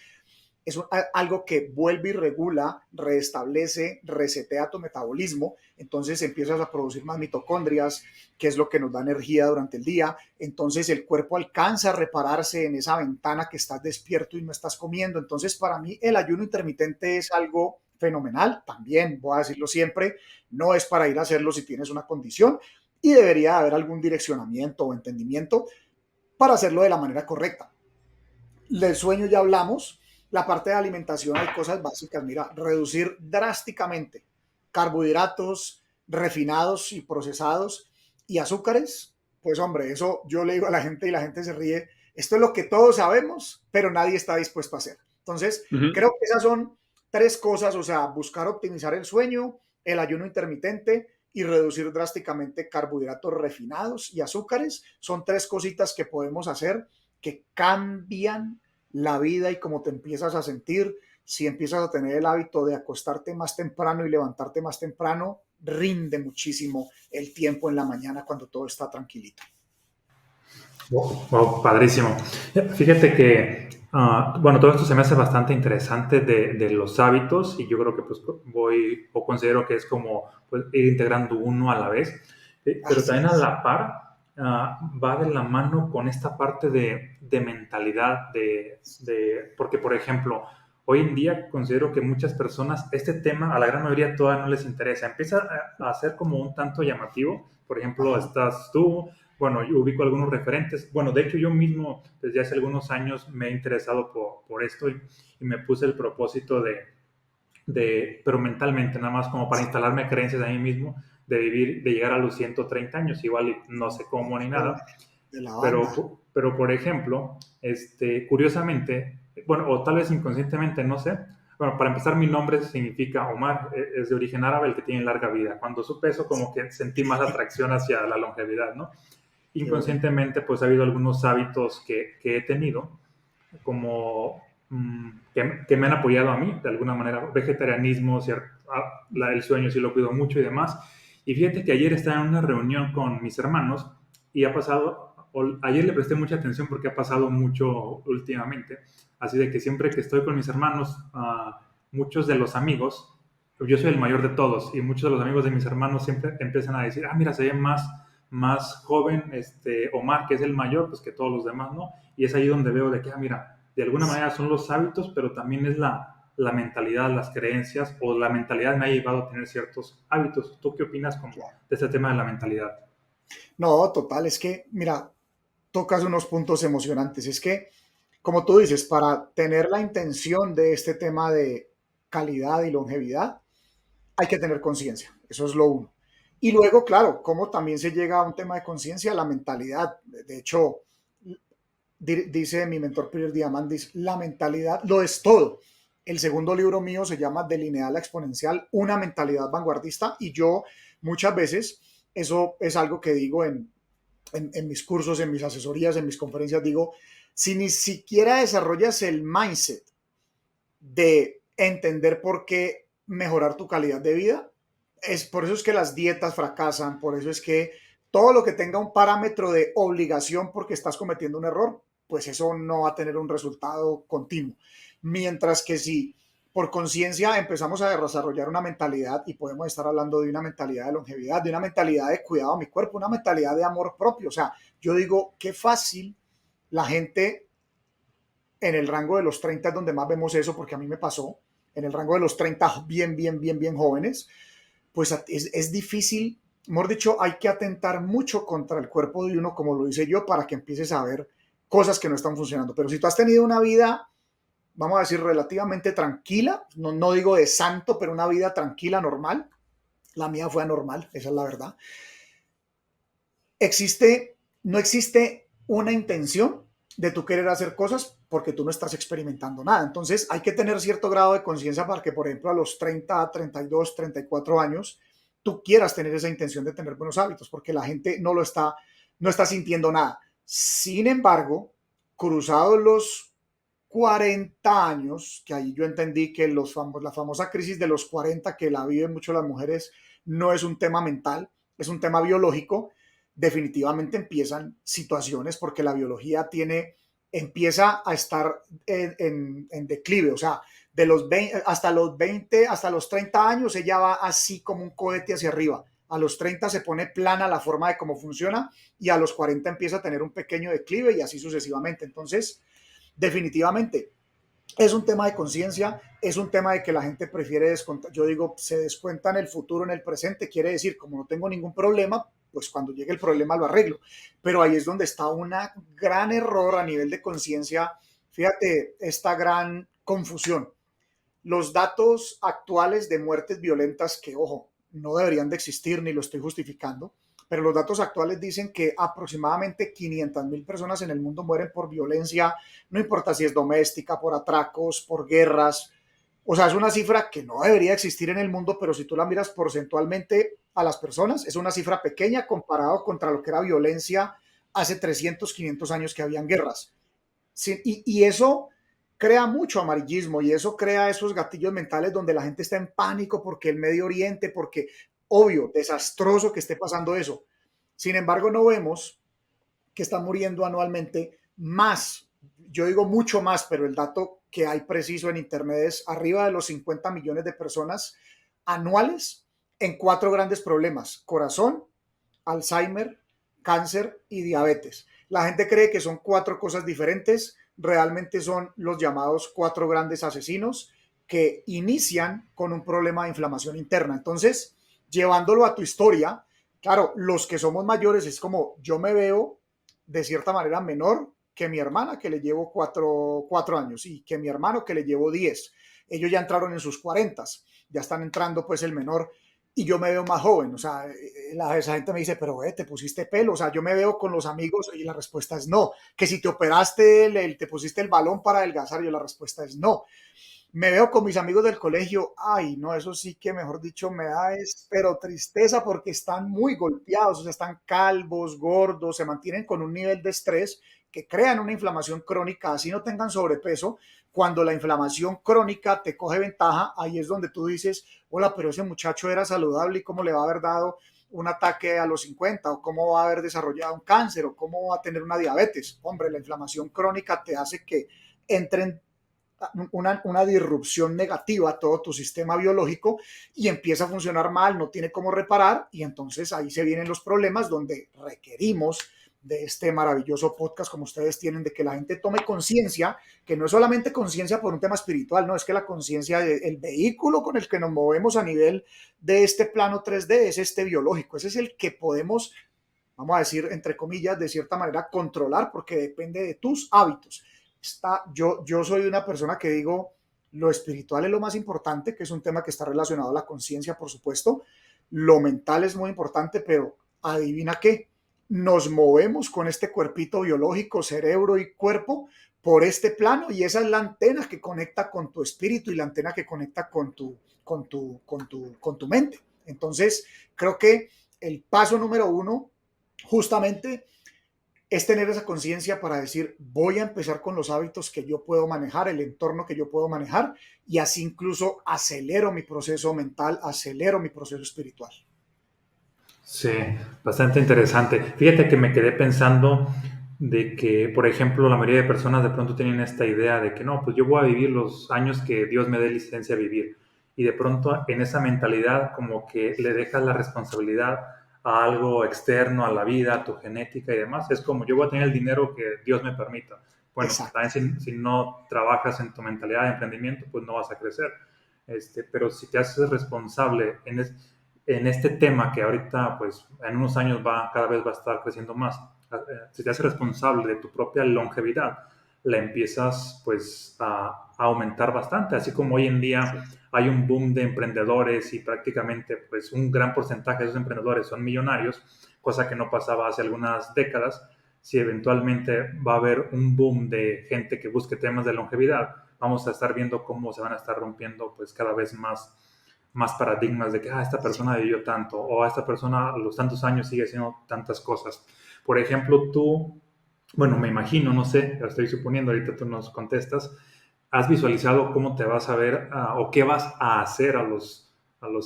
es algo que vuelve y regula, restablece, resetea tu metabolismo, entonces empiezas a producir más mitocondrias, que es lo que nos da energía durante el día, entonces el cuerpo alcanza a repararse en esa ventana que estás despierto y no estás comiendo, entonces para mí el ayuno intermitente es algo fenomenal, también voy a decirlo siempre, no es para ir a hacerlo si tienes una condición y debería haber algún direccionamiento o entendimiento para hacerlo de la manera correcta. Del sueño ya hablamos. La parte de alimentación hay cosas básicas. Mira, reducir drásticamente carbohidratos refinados y procesados y azúcares. Pues hombre, eso yo le digo a la gente y la gente se ríe. Esto es lo que todos sabemos, pero nadie está dispuesto a hacer. Entonces,
Ujú.
creo que esas son tres cosas, o sea, buscar optimizar el sueño, el ayuno intermitente y reducir drásticamente carbohidratos refinados y azúcares. Son tres cositas que podemos hacer que cambian la vida y cómo te empiezas a sentir. Si empiezas a tener el hábito de acostarte más temprano y levantarte más temprano, rinde muchísimo el tiempo en la mañana cuando todo está tranquilito.
Wow, wow, padrísimo. Fíjate que, bueno, todo esto se me hace bastante interesante de los hábitos y yo creo que pues voy o considero que es como pues, ir integrando uno a la vez, pero
Así
también a
es.
la par va de la mano con esta parte de mentalidad, porque por ejemplo, hoy en día considero que muchas personas este tema a la gran mayoría todavía no les interesa, empieza a ser como un tanto llamativo, por ejemplo,
Ajá.
estás tú. Bueno, yo ubico algunos referentes. Bueno, de hecho yo mismo desde hace algunos años me he interesado por esto y me puse el propósito pero mentalmente, nada más como para instalarme creencias a mí mismo, de vivir, de llegar a los 130 años, igual y no sé cómo ni
Joder,
nada,
de la banda.
pero por ejemplo, curiosamente, bueno, o tal vez inconscientemente, no sé, bueno, para empezar, mi nombre significa Omar, es de origen árabe, el que tiene larga vida. Cuando supe eso, como que sentí más atracción hacia la longevidad, ¿no?
Qué bueno.
Inconscientemente pues ha habido algunos hábitos que he tenido como que me han apoyado a mí de alguna manera, vegetarianismo, el sueño sí lo cuido mucho y demás. Y fíjate que ayer estaba en una reunión con mis hermanos y ha pasado, ayer le presté mucha atención porque ha pasado mucho últimamente, así de que siempre que estoy con mis hermanos, muchos de los amigos, yo soy el mayor de todos y muchos de los amigos de mis hermanos siempre empiezan a decir, mira, se ve más joven Omar, que es el mayor, pues que todos los demás, ¿no? Y es ahí donde veo de que, mira, de alguna manera son los hábitos, pero también es la mentalidad, las creencias, o la mentalidad me ha llevado a tener ciertos hábitos. ¿Tú qué opinas como
Claro.
de este tema de la mentalidad?
No, total, es que, mira, tocas unos puntos emocionantes. Es que, como tú dices, para tener la intención de este tema de calidad y longevidad, hay que tener conciencia. Eso es lo uno. Y luego, claro, cómo también se llega a un tema de conciencia, la mentalidad. De hecho, dice mi mentor Peter Diamandis, la mentalidad lo es todo. El segundo libro mío se llama De Lineal a Exponencial, una mentalidad vanguardista, y yo muchas veces, eso es algo que digo en mis cursos, en mis asesorías, en mis conferencias, digo, si ni siquiera desarrollas el mindset de entender por qué mejorar tu calidad de vida, es por eso es que las dietas fracasan, por eso es que todo lo que tenga un parámetro de obligación porque estás cometiendo un error, pues eso no va a tener un resultado continuo. Mientras que si por conciencia empezamos a desarrollar una mentalidad, y podemos estar hablando de una mentalidad de longevidad, de una mentalidad de cuidado a mi cuerpo, una mentalidad de amor propio. O sea, yo digo, qué fácil la gente en el rango de los 30 es donde más vemos eso, porque a mí me pasó, en el rango de los 30 bien jóvenes, pues es difícil, mejor dicho, hay que atentar mucho contra el cuerpo de uno, como lo hice yo, para que empieces a ver cosas que no están funcionando. Pero si tú has tenido una vida, vamos a decir, relativamente tranquila, no digo de santo, pero una vida tranquila, normal, la mía fue anormal, esa es la verdad. No existe una intención de tú querer hacer cosas porque tú no estás experimentando nada. Entonces hay que tener cierto grado de conciencia para que, por ejemplo, a los 30, 32, 34 años, tú quieras tener esa intención de tener buenos hábitos, porque la gente no está sintiendo nada. Sin embargo, cruzados los 40 años, que ahí yo entendí que la famosa crisis de los 40, que la viven mucho las mujeres, no es un tema mental, es un tema biológico. Definitivamente empiezan situaciones porque la biología empieza a estar en declive, o sea, de los 20, hasta los 20, hasta los 30 años, ella va así como un cohete hacia arriba. A los 30 se pone plana la forma de cómo funciona y a los 40 empieza a tener un pequeño declive y así sucesivamente. Entonces, definitivamente, es un tema de conciencia, es un tema de que la gente prefiere descontar. Yo digo, se descuenta en el futuro, en el presente, quiere decir, como no tengo ningún problema, pues cuando llegue el problema lo arreglo. Pero ahí es donde está un gran error a nivel de conciencia. Fíjate, esta gran confusión. Los datos actuales de muertes violentas, que ojo, no deberían de existir ni lo estoy justificando, pero los datos actuales dicen que aproximadamente 500,000 personas en el mundo mueren por violencia, no importa si es doméstica, por atracos, por guerras. O sea, es una cifra que no debería existir en el mundo, pero si tú la miras porcentualmente a las personas, es una cifra pequeña comparado contra lo que era violencia hace 300, 500 años que habían guerras. Sí, y eso crea mucho amarillismo y eso crea esos gatillos mentales donde la gente está en pánico porque el Medio Oriente, porque obvio, desastroso que esté pasando eso. Sin embargo, no vemos que están muriendo anualmente más, yo digo mucho más, pero el dato que hay preciso en Internet es arriba de los 50 millones de personas anuales en 4 grandes problemas: corazón, Alzheimer, cáncer y diabetes. La gente cree que son 4 cosas diferentes, realmente son los llamados 4 grandes asesinos que inician con un problema de inflamación interna. Entonces, llevándolo a tu historia, claro, los que somos mayores es como yo me veo de cierta manera menor que mi hermana, que le llevo 4 años, y que mi hermano, que le llevo 10. Ellos ya entraron en sus 40, ya están entrando pues el menor, y yo me veo más joven. O sea, esa gente me dice, pero te pusiste pelo. O sea, yo me veo con los amigos y la respuesta es no. Que si te operaste, te pusiste el balón para adelgazar, y la respuesta es no. Me veo con mis amigos del colegio, ay, no, eso sí que, mejor dicho, me da pero tristeza, porque están muy golpeados, o sea, están calvos, gordos, se mantienen con un nivel de estrés que crean una inflamación crónica, así no tengan sobrepeso. Cuando la inflamación crónica te coge ventaja, ahí es donde tú dices, hola, pero ese muchacho era saludable, y cómo le va a haber dado un ataque a los 50, o cómo va a haber desarrollado un cáncer, o cómo va a tener una diabetes. Hombre, la inflamación crónica te hace que entren una disrupción negativa a todo tu sistema biológico y empieza a funcionar mal, no tiene cómo reparar, y entonces ahí se vienen los problemas donde requerimos de este maravilloso podcast como ustedes tienen, de que la gente tome conciencia, que no es solamente conciencia por un tema espiritual, no, es que la conciencia, el vehículo con el que nos movemos a nivel de este plano 3D es este biológico, ese es el que podemos, vamos a decir, entre comillas, de cierta manera controlar, porque depende de tus hábitos. Yo soy una persona que digo, lo espiritual es lo más importante, que es un tema que está relacionado a la conciencia, por supuesto. Lo mental es muy importante, pero adivina qué, nos movemos con este cuerpito biológico, cerebro y cuerpo, por este plano, y esa es la antena que conecta con tu espíritu y la antena que conecta con tu mente. Entonces, creo que el paso número uno, justamente, es tener esa conciencia para decir, voy a empezar con los hábitos que yo puedo manejar, el entorno que yo puedo manejar, y así incluso acelero mi proceso mental, acelero mi proceso espiritual.
Sí, bastante interesante. Fíjate que me quedé pensando de que, por ejemplo, la mayoría de personas de pronto tienen esta idea de que no, pues yo voy a vivir los años que Dios me dé licencia a vivir. Y de pronto en esa mentalidad como que le dejas la responsabilidad a algo externo, a la vida, a tu genética y demás. Es como yo voy a tener el dinero que Dios me permita. Bueno,
Exacto.
también si no trabajas en tu mentalidad de emprendimiento, pues no vas a crecer. Pero si te haces responsable en este tema que ahorita, pues en unos años cada vez va a estar creciendo más, si te haces responsable de tu propia longevidad, la empiezas pues a aumentar bastante, así como hoy en día hay un boom de emprendedores y prácticamente pues un gran porcentaje de esos emprendedores son millonarios, cosa que no pasaba hace algunas décadas. Si eventualmente va a haber un boom de gente que busque temas de longevidad, vamos a estar viendo cómo se van a estar rompiendo pues cada vez más paradigmas de que esta persona vivió tanto o esta persona a los tantos años sigue haciendo tantas cosas. Por ejemplo, tú Bueno, me imagino, no sé, lo estoy suponiendo, ahorita tú nos contestas. ¿Has visualizado cómo te vas a ver o qué vas a hacer a los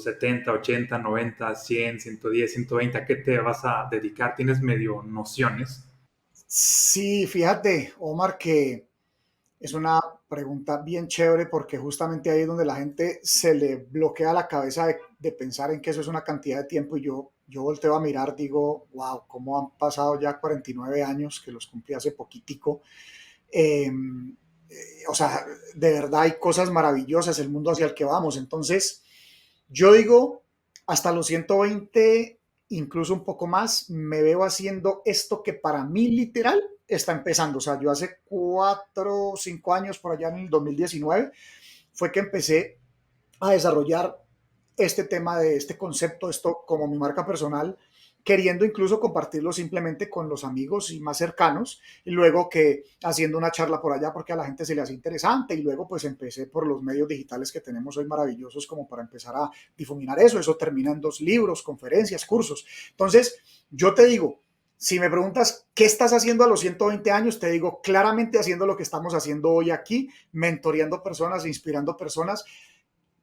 70, 80, 90, 100, 110, 120? ¿A qué te vas a dedicar? ¿Tienes medio nociones?
Sí, fíjate, Omar, que es una pregunta bien chévere porque justamente ahí es donde la gente se le bloquea la cabeza de pensar en que eso es una cantidad de tiempo y yo volteo a mirar, digo, wow, cómo han pasado ya 49 años, que los cumplí hace poquitico. Eh, o sea, de verdad hay cosas maravillosas, el mundo hacia el que vamos. Entonces, yo digo, hasta los 120, incluso un poco más, me veo haciendo esto que para mí literal está empezando. O sea, yo hace 4 o 5 años, por allá en el 2019, fue que empecé a desarrollar este tema de este concepto, esto como mi marca personal, queriendo incluso compartirlo simplemente con los amigos y más cercanos, y luego que haciendo una charla por allá porque a la gente se le hace interesante, y luego pues empecé por los medios digitales que tenemos hoy maravillosos como para empezar a difuminar eso termina en 2 libros, conferencias, cursos. Entonces, yo te digo, si me preguntas qué estás haciendo a los 120 años, te digo claramente haciendo lo que estamos haciendo hoy aquí, mentoreando personas, inspirando personas,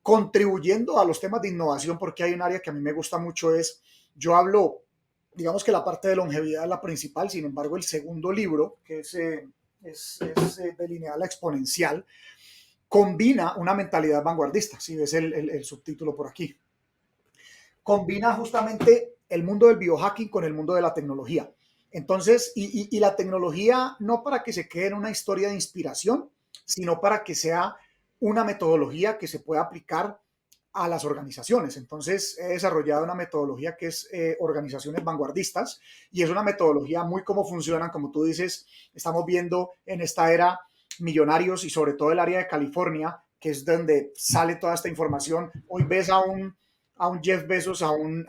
contribuyendo a los temas de innovación, porque hay un área que a mí me gusta mucho, es, yo hablo, digamos que la parte de longevidad es la principal, sin embargo el segundo libro, que es de lineal a exponencial, combina una mentalidad vanguardista, si ves el subtítulo por aquí, combina justamente el mundo del biohacking con el mundo de la tecnología. Entonces, y la tecnología no para que se quede en una historia de inspiración, sino para que sea una metodología que se pueda aplicar a las organizaciones. Entonces, he desarrollado una metodología que es organizaciones vanguardistas y es una metodología muy cómo funcionan, como tú dices, estamos viendo en esta era millonarios y sobre todo el área de California, que es donde sale toda esta información. Hoy ves a un Jeff Bezos, a un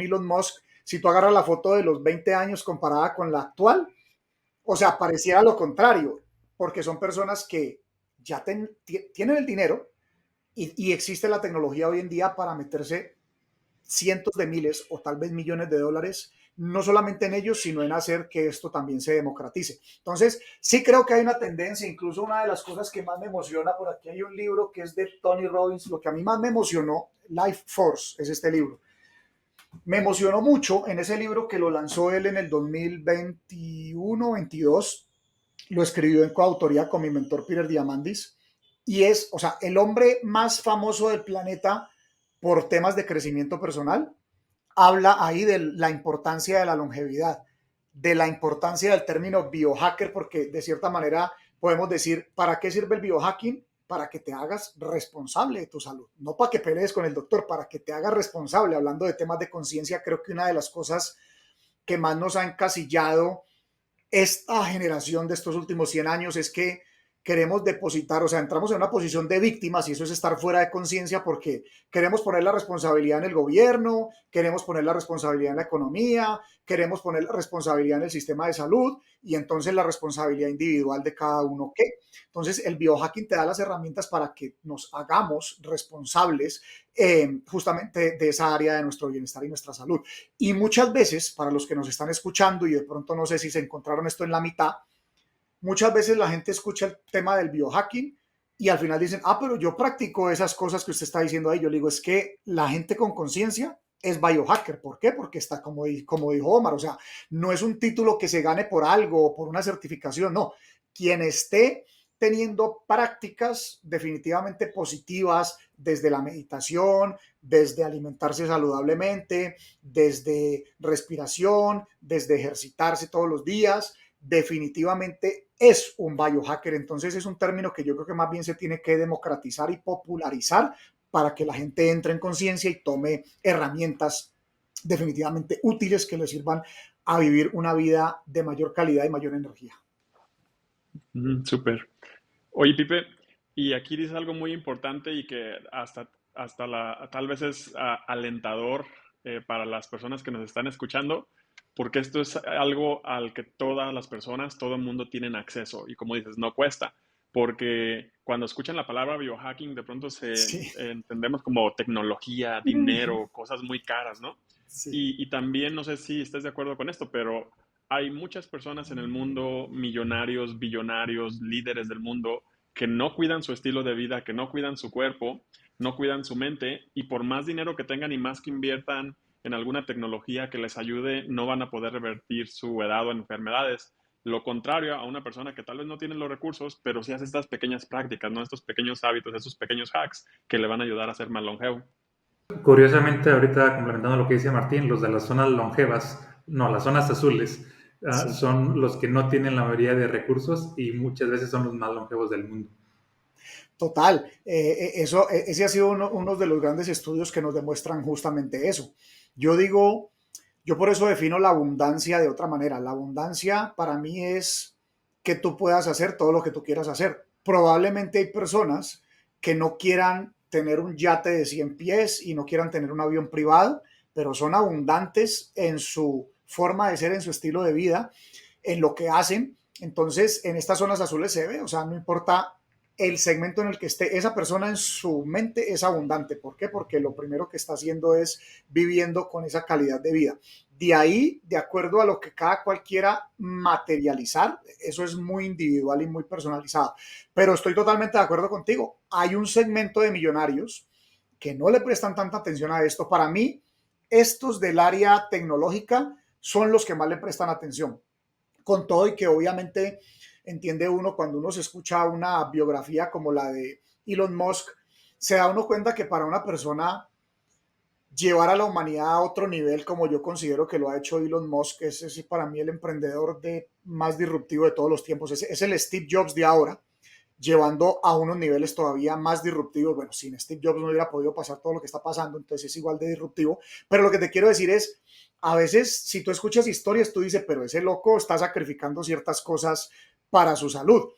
Elon Musk, si tú agarras la foto de los 20 años comparada con la actual, o sea, pareciera lo contrario, porque son personas que ya tienen el dinero y existe la tecnología hoy en día para meterse cientos de miles o tal vez millones de dólares, no solamente en ellos, sino en hacer que esto también se democratice. Entonces, sí creo que hay una tendencia, incluso una de las cosas que más me emociona, por aquí hay un libro que es de Tony Robbins, lo que a mí más me emocionó, Life Force, es este libro. Me emocionó mucho en ese libro que lo lanzó él en el 2021-22, lo escribió en coautoría con mi mentor Peter Diamandis, y es, o sea, el hombre más famoso del planeta por temas de crecimiento personal, habla ahí de la importancia de la longevidad, de la importancia del término biohacker, porque de cierta manera podemos decir, ¿para qué sirve el biohacking? Para que te hagas responsable de tu salud, no para que pelees con el doctor, para que te hagas responsable. Hablando de temas de conciencia, creo que una de las cosas que más nos ha encasillado esta generación de estos últimos 100 años es que queremos depositar, o sea, entramos en una posición de víctimas y eso es estar fuera de conciencia porque queremos poner la responsabilidad en el gobierno, queremos poner la responsabilidad en la economía, queremos poner la responsabilidad en el sistema de salud y entonces la responsabilidad individual de cada uno qué. Entonces el biohacking te da las herramientas para que nos hagamos responsables justamente de esa área de nuestro bienestar y nuestra salud. Y muchas veces, para los que nos están escuchando y de pronto no sé si se encontraron esto en la mitad, muchas veces la gente escucha el tema del biohacking y al final dicen, ah, pero yo practico esas cosas que usted está diciendo ahí. Yo le digo, es que la gente con conciencia es biohacker. ¿Por qué? Porque está, como dijo Omar, o sea, no es un título que se gane por algo o por una certificación, no. Quien esté teniendo prácticas definitivamente positivas desde la meditación, desde alimentarse saludablemente, desde respiración, desde ejercitarse todos los días, definitivamente es un biohacker. Entonces es un término que yo creo que más bien se tiene que democratizar y popularizar para que la gente entre en conciencia y tome herramientas definitivamente útiles que le sirvan a vivir una vida de mayor calidad y mayor energía.
Súper. Oye, Pipe, y aquí dices algo muy importante y que tal vez es alentador para las personas que nos están escuchando, porque esto es algo al que todas las personas, todo el mundo tienen acceso y como dices, no cuesta, porque cuando escuchan la palabra biohacking, de pronto
Sí.
entendemos como tecnología, dinero, cosas muy caras, ¿no?
Sí.
Y también, no sé si estés de acuerdo con esto, pero hay muchas personas en el mundo, millonarios, billonarios, líderes del mundo, que no cuidan su estilo de vida, que no cuidan su cuerpo, no cuidan su mente, y por más dinero que tengan y más que inviertan en alguna tecnología que les ayude, no van a poder revertir su edad o enfermedades. Lo contrario a una persona que tal vez no tiene los recursos, pero sí hace estas pequeñas prácticas, ¿no? Estos pequeños hábitos, estos pequeños hacks que le van a ayudar a ser más longevo.
Curiosamente, ahorita complementando lo que dice Martín, los de las zonas longevas, no, las zonas azules,
Sí.
son los que no tienen la mayoría de recursos y muchas veces son los más longevos del mundo.
Total, ese ha sido uno de los grandes estudios que nos demuestran justamente eso. Yo digo, yo por eso defino la abundancia de otra manera. La abundancia para mí es que tú puedas hacer todo lo que tú quieras hacer. Probablemente hay personas que no quieran tener un yate de 100 pies y no quieran tener un avión privado, pero son abundantes en su forma de ser, en su estilo de vida, en lo que hacen. Entonces, en estas zonas azules se ve, o sea, no importa el segmento en el que esté, esa persona en su mente es abundante. ¿Por qué? Porque lo primero que está haciendo es viviendo con esa calidad de vida. De ahí, de acuerdo a lo que cada cual quiera materializar, eso es muy individual y muy personalizado. Pero estoy totalmente de acuerdo contigo. Hay un segmento de millonarios que no le prestan tanta atención a esto. Para mí, estos del área tecnológica son los que más le prestan atención. Con todo y que obviamente entiende uno cuando uno se escucha una biografía como la de Elon Musk, se da uno cuenta que para una persona llevar a la humanidad a otro nivel, como yo considero que lo ha hecho Elon Musk, es para mí el emprendedor más disruptivo de todos los tiempos, es el Steve Jobs de ahora, llevando a unos niveles todavía más disruptivos. Bueno, sin Steve Jobs no hubiera podido pasar todo lo que está pasando, entonces es igual de disruptivo. Pero lo que te quiero decir es, a veces si tú escuchas historias, tú dices, pero ese loco está sacrificando ciertas cosas para su salud.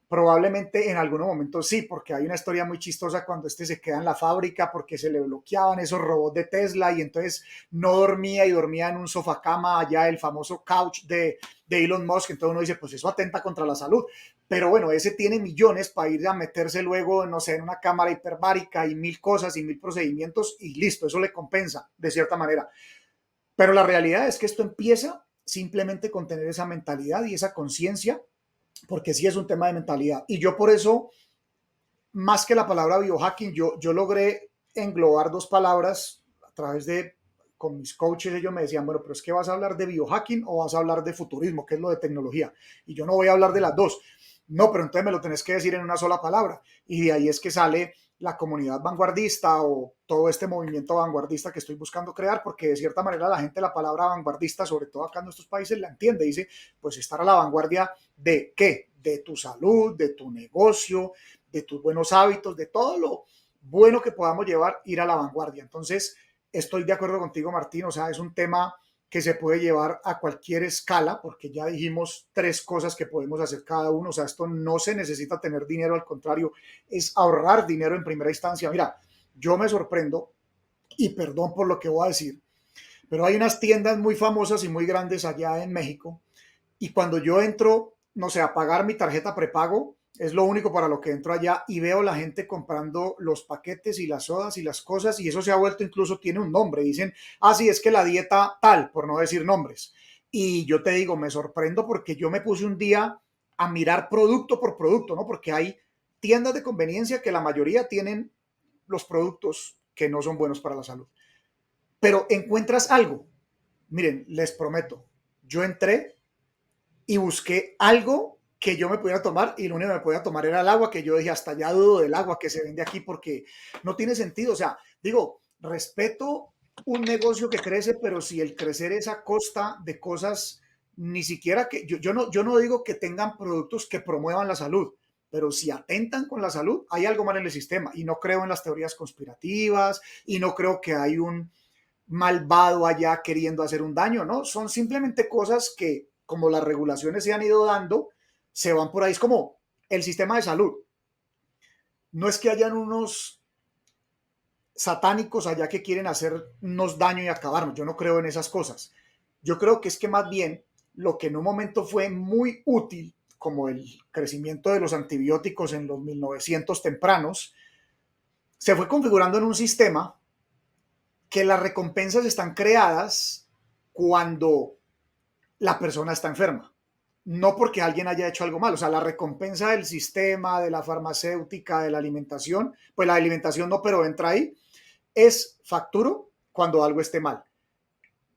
Probablemente en algunos momentos sí, porque hay una historia muy chistosa cuando este se queda en la fábrica porque se le bloqueaban esos robots de Tesla y entonces no dormía y dormía en un sofá cama allá, el famoso couch de Elon Musk. Entonces uno dice, pues eso atenta contra la salud. Pero bueno, ese tiene millones para ir a meterse luego, no sé, en una cámara hiperbárica y mil cosas y mil procedimientos y listo, eso le compensa de cierta manera. Pero la realidad es que esto empieza simplemente con tener esa mentalidad y esa conciencia, porque sí es un tema de mentalidad. Y yo por eso, más que la palabra biohacking, yo logré englobar dos palabras a través de, con mis coaches, ellos me decían, bueno, pero es que vas a hablar de biohacking o vas a hablar de futurismo, que es lo de tecnología. Y yo no voy a hablar de las dos. No, pero entonces me lo tenés que decir en una sola palabra. Y de ahí es que sale la comunidad vanguardista o todo este movimiento vanguardista que estoy buscando crear, porque de cierta manera la gente la palabra vanguardista, sobre todo acá en nuestros países, la entiende. Dice, pues estar a la vanguardia de qué, de tu salud, de tu negocio, de tus buenos hábitos, de todo lo bueno que podamos llevar, ir a la vanguardia. Entonces, estoy de acuerdo contigo, Martín, o sea, es un tema que se puede llevar a cualquier escala, porque ya dijimos tres cosas que podemos hacer cada uno, o sea, esto no se necesita tener dinero, al contrario, es ahorrar dinero en primera instancia. Mira, yo me sorprendo, y perdón por lo que voy a decir, pero hay unas tiendas muy famosas y muy grandes allá en México, y cuando yo entro, no sé, a pagar mi tarjeta prepago, es lo único para lo que entro allá y veo la gente comprando los paquetes y las sodas y las cosas y eso se ha vuelto, incluso tiene un nombre, dicen, ah, sí, es que la dieta tal, por no decir nombres. Y yo te digo, me sorprendo porque yo me puse un día a mirar producto por producto, ¿no? Porque hay tiendas de conveniencia que la mayoría tienen los productos que no son buenos para la salud. Pero encuentras algo. Miren, les prometo, yo entré y busqué algo que yo me pudiera tomar y lo único que me podía tomar era el agua, que yo dije, hasta ya dudo del agua que se vende aquí porque no tiene sentido. O sea, digo, respeto un negocio que crece, pero si el crecer es a costa de cosas, ni siquiera que, yo no digo que tengan productos que promuevan la salud, pero si atentan con la salud, hay algo mal en el sistema y no creo en las teorías conspirativas y no creo que hay un malvado allá queriendo hacer un daño, ¿no? Son simplemente cosas que, como las regulaciones se han ido dando, se van por ahí. Es como el sistema de salud. No es que hayan unos satánicos allá que quieren hacernos daño y acabarnos. Yo no creo en esas cosas. Yo creo que es que más bien lo que en un momento fue muy útil, como el crecimiento de los antibióticos en los 1900 tempranos, se fue configurando en un sistema que las recompensas están creadas cuando la persona está enferma. No porque alguien haya hecho algo mal. O sea, la recompensa del sistema, de la farmacéutica, de la alimentación, pues la alimentación no, pero entra ahí, es facturo cuando algo esté mal.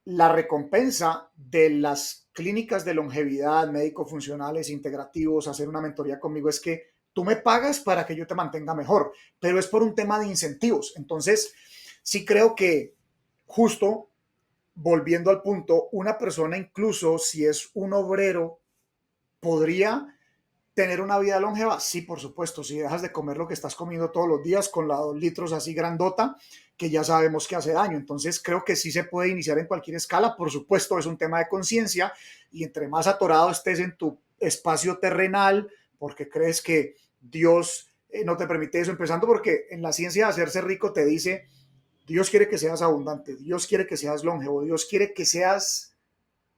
La recompensa de las clínicas de longevidad, médicos funcionales, integrativos, hacer una mentoría conmigo es que tú me pagas para que yo te mantenga mejor, pero es por un tema de incentivos. Entonces, sí creo que justo volviendo al punto, una persona incluso si es un obrero podría tener una vida longeva. Sí, por supuesto, si dejas de comer lo que estás comiendo todos los días con la 2 litros así grandota, que ya sabemos que hace daño. Entonces creo que sí se puede iniciar en cualquier escala. Por supuesto, es un tema de conciencia y entre más atorado estés en tu espacio terrenal, porque crees que Dios no te permite eso, empezando porque en la ciencia de hacerse rico te dice Dios quiere que seas abundante, Dios quiere que seas longevo, Dios quiere que seas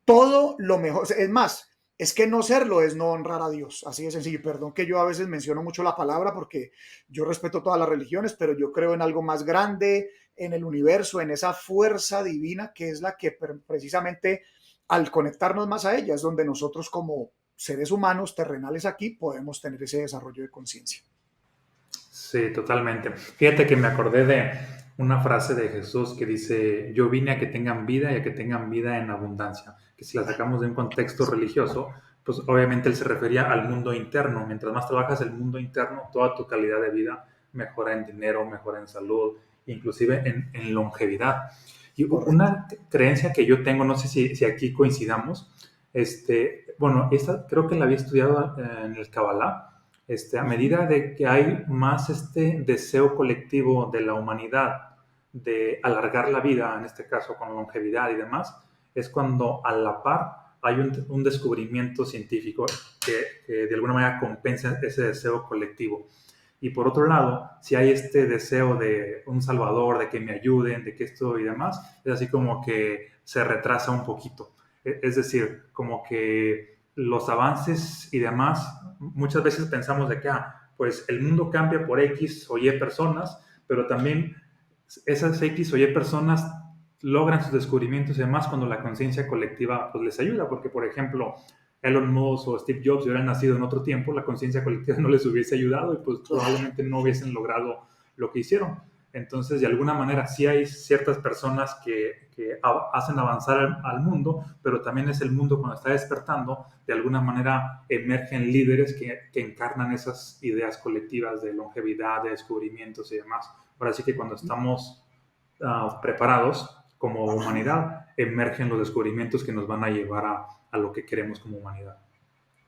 todo lo mejor. Es más, es que no serlo es no honrar a Dios. Así de sencillo. Perdón que yo a veces menciono mucho la palabra porque yo respeto todas las religiones, pero yo creo en algo más grande, en el universo, en esa fuerza divina que es la que precisamente al conectarnos más a ella es donde nosotros como seres humanos terrenales aquí podemos tener ese desarrollo de conciencia.
Sí, totalmente. Fíjate que me acordé de una frase de Jesús que dice, yo vine a que tengan vida y a que tengan vida en abundancia, que si la sacamos de un contexto religioso, pues obviamente él se refería al mundo interno. Mientras más trabajas el mundo interno, toda tu calidad de vida mejora en dinero, mejora en salud, inclusive en longevidad. Y
Correcto.
una creencia que yo tengo, no sé si aquí coincidamos, bueno, esta creo que la había estudiado en el Kabbalah. A medida de que hay más este deseo colectivo de la humanidad de alargar la vida, en este caso con longevidad y demás, es cuando a la par hay un descubrimiento científico que de alguna manera compensa ese deseo colectivo. Y por otro lado, si hay este deseo de un salvador, de que me ayuden, de que esto y demás, es así como que se retrasa un poquito. Es decir, como que los avances y demás, muchas veces pensamos de que, pues el mundo cambia por X o Y personas, pero también esas X o Y personas logran sus descubrimientos y demás cuando la conciencia colectiva pues, les ayuda, porque por ejemplo, Elon Musk o Steve Jobs hubieran nacido en otro tiempo, la conciencia colectiva no les hubiese ayudado y pues
Claro.
probablemente no hubiesen logrado lo que hicieron. Entonces, de alguna manera, sí hay ciertas personas que hacen avanzar al mundo, pero también es el mundo cuando está despertando, de alguna manera emergen líderes que encarnan esas ideas colectivas de longevidad, de descubrimientos y demás. Ahora sí que cuando estamos preparados como humanidad, emergen los descubrimientos que nos van a llevar a lo que queremos como humanidad.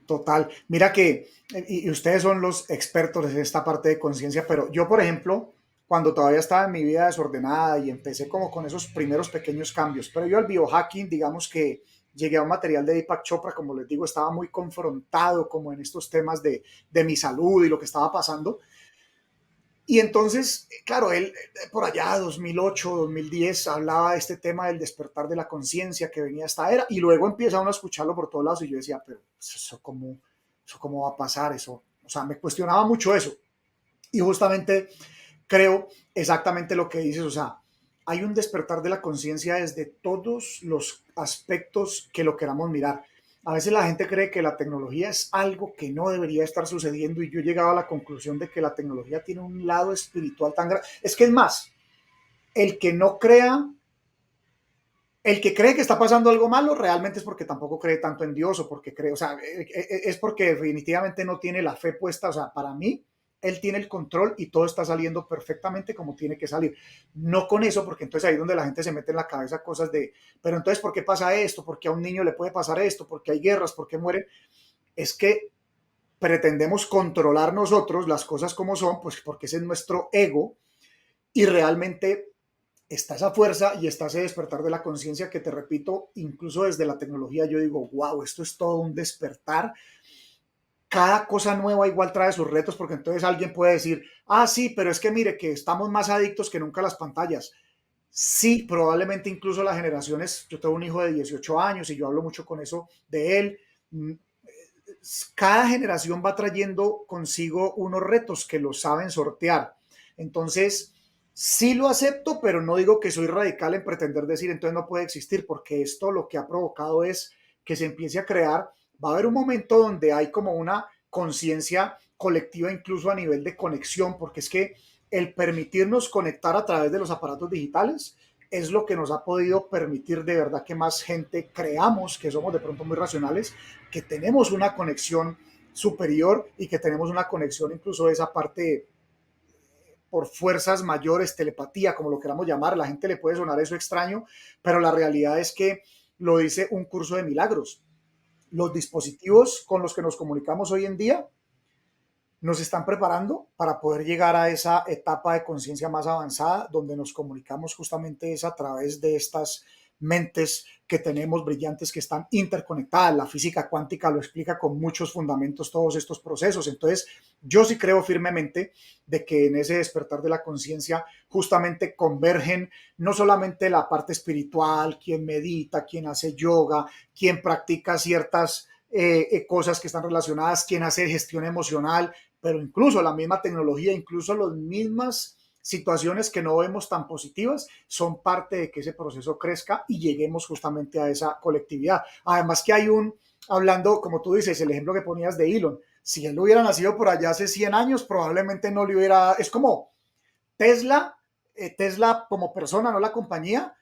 Total. Mira que, y ustedes son los expertos en esta parte de conciencia, pero yo, por ejemplo, cuando todavía estaba en mi vida desordenada y empecé como con esos primeros pequeños cambios, pero yo al biohacking, digamos que llegué a un material de Deepak Chopra, como les digo, estaba muy confrontado como en estos temas de mi salud y lo que estaba pasando. Y entonces, claro, él por allá 2008, 2010 hablaba de este tema del despertar de la conciencia que venía esta era y luego empieza uno a escucharlo por todos lados y yo decía, pero pues, eso cómo va a pasar, eso, o sea, me cuestionaba mucho eso y justamente creo exactamente lo que dices, o sea, hay un despertar de la conciencia desde todos los aspectos que lo queramos mirar. A veces la gente cree que la tecnología es algo que no debería estar sucediendo y yo he llegado a la conclusión de que la tecnología tiene un lado espiritual tan grande. Es que es más, el que no crea, el que cree que está pasando algo malo realmente es porque tampoco cree tanto en Dios o porque cree, o sea, es porque definitivamente no tiene la fe puesta, o sea, para mí él tiene el control y todo está saliendo perfectamente como tiene que salir. No con eso, porque entonces ahí es donde la gente se mete en la cabeza cosas de, pero entonces, ¿por qué pasa esto? ¿Por qué a un niño le puede pasar esto? ¿Por qué hay guerras? ¿Por qué mueren? Es que pretendemos controlar nosotros las cosas como son, pues porque ese es nuestro ego y realmente está esa fuerza y está ese despertar de la conciencia que te repito, incluso desde la tecnología yo digo, wow, esto es todo un despertar. Cada cosa nueva igual trae sus retos porque entonces alguien puede decir, sí, pero es que mire que estamos más adictos que nunca a las pantallas. Sí, probablemente incluso las generaciones, yo tengo un hijo de 18 años y yo hablo mucho con eso de él, cada generación va trayendo consigo unos retos que lo saben sortear. Entonces, sí lo acepto, pero no digo que soy radical en pretender decir entonces no puede existir, porque esto lo que ha provocado es que se empiece a crear, va a haber un momento donde hay como una conciencia colectiva incluso a nivel de conexión, porque es que el permitirnos conectar a través de los aparatos digitales es lo que nos ha podido permitir de verdad que más gente creamos que somos de pronto muy racionales, que tenemos una conexión superior y que tenemos una conexión incluso de esa parte por fuerzas mayores, telepatía, como lo queramos llamar. La gente le puede sonar eso extraño, pero la realidad es que lo dice un curso de milagros. Los dispositivos con los que nos comunicamos hoy en día nos están preparando para poder llegar a esa etapa de conciencia más avanzada, donde nos comunicamos justamente es a través de estas mentes que tenemos brillantes que están interconectadas. La física cuántica lo explica con muchos fundamentos todos estos procesos. Entonces, yo sí creo firmemente de que en ese despertar de la conciencia justamente convergen no solamente la parte espiritual, quien medita, quien hace yoga, quien practica ciertas cosas que están relacionadas, quien hace gestión emocional, pero incluso la misma tecnología, incluso las mismas situaciones que no vemos tan positivas, son parte de que ese proceso crezca y lleguemos justamente a esa colectividad. Además que hay hablando, como tú dices, el ejemplo que ponías de Elon, si él hubiera nacido por allá hace 100 años, probablemente no le hubiera, es como Tesla, Tesla como persona, no la compañía,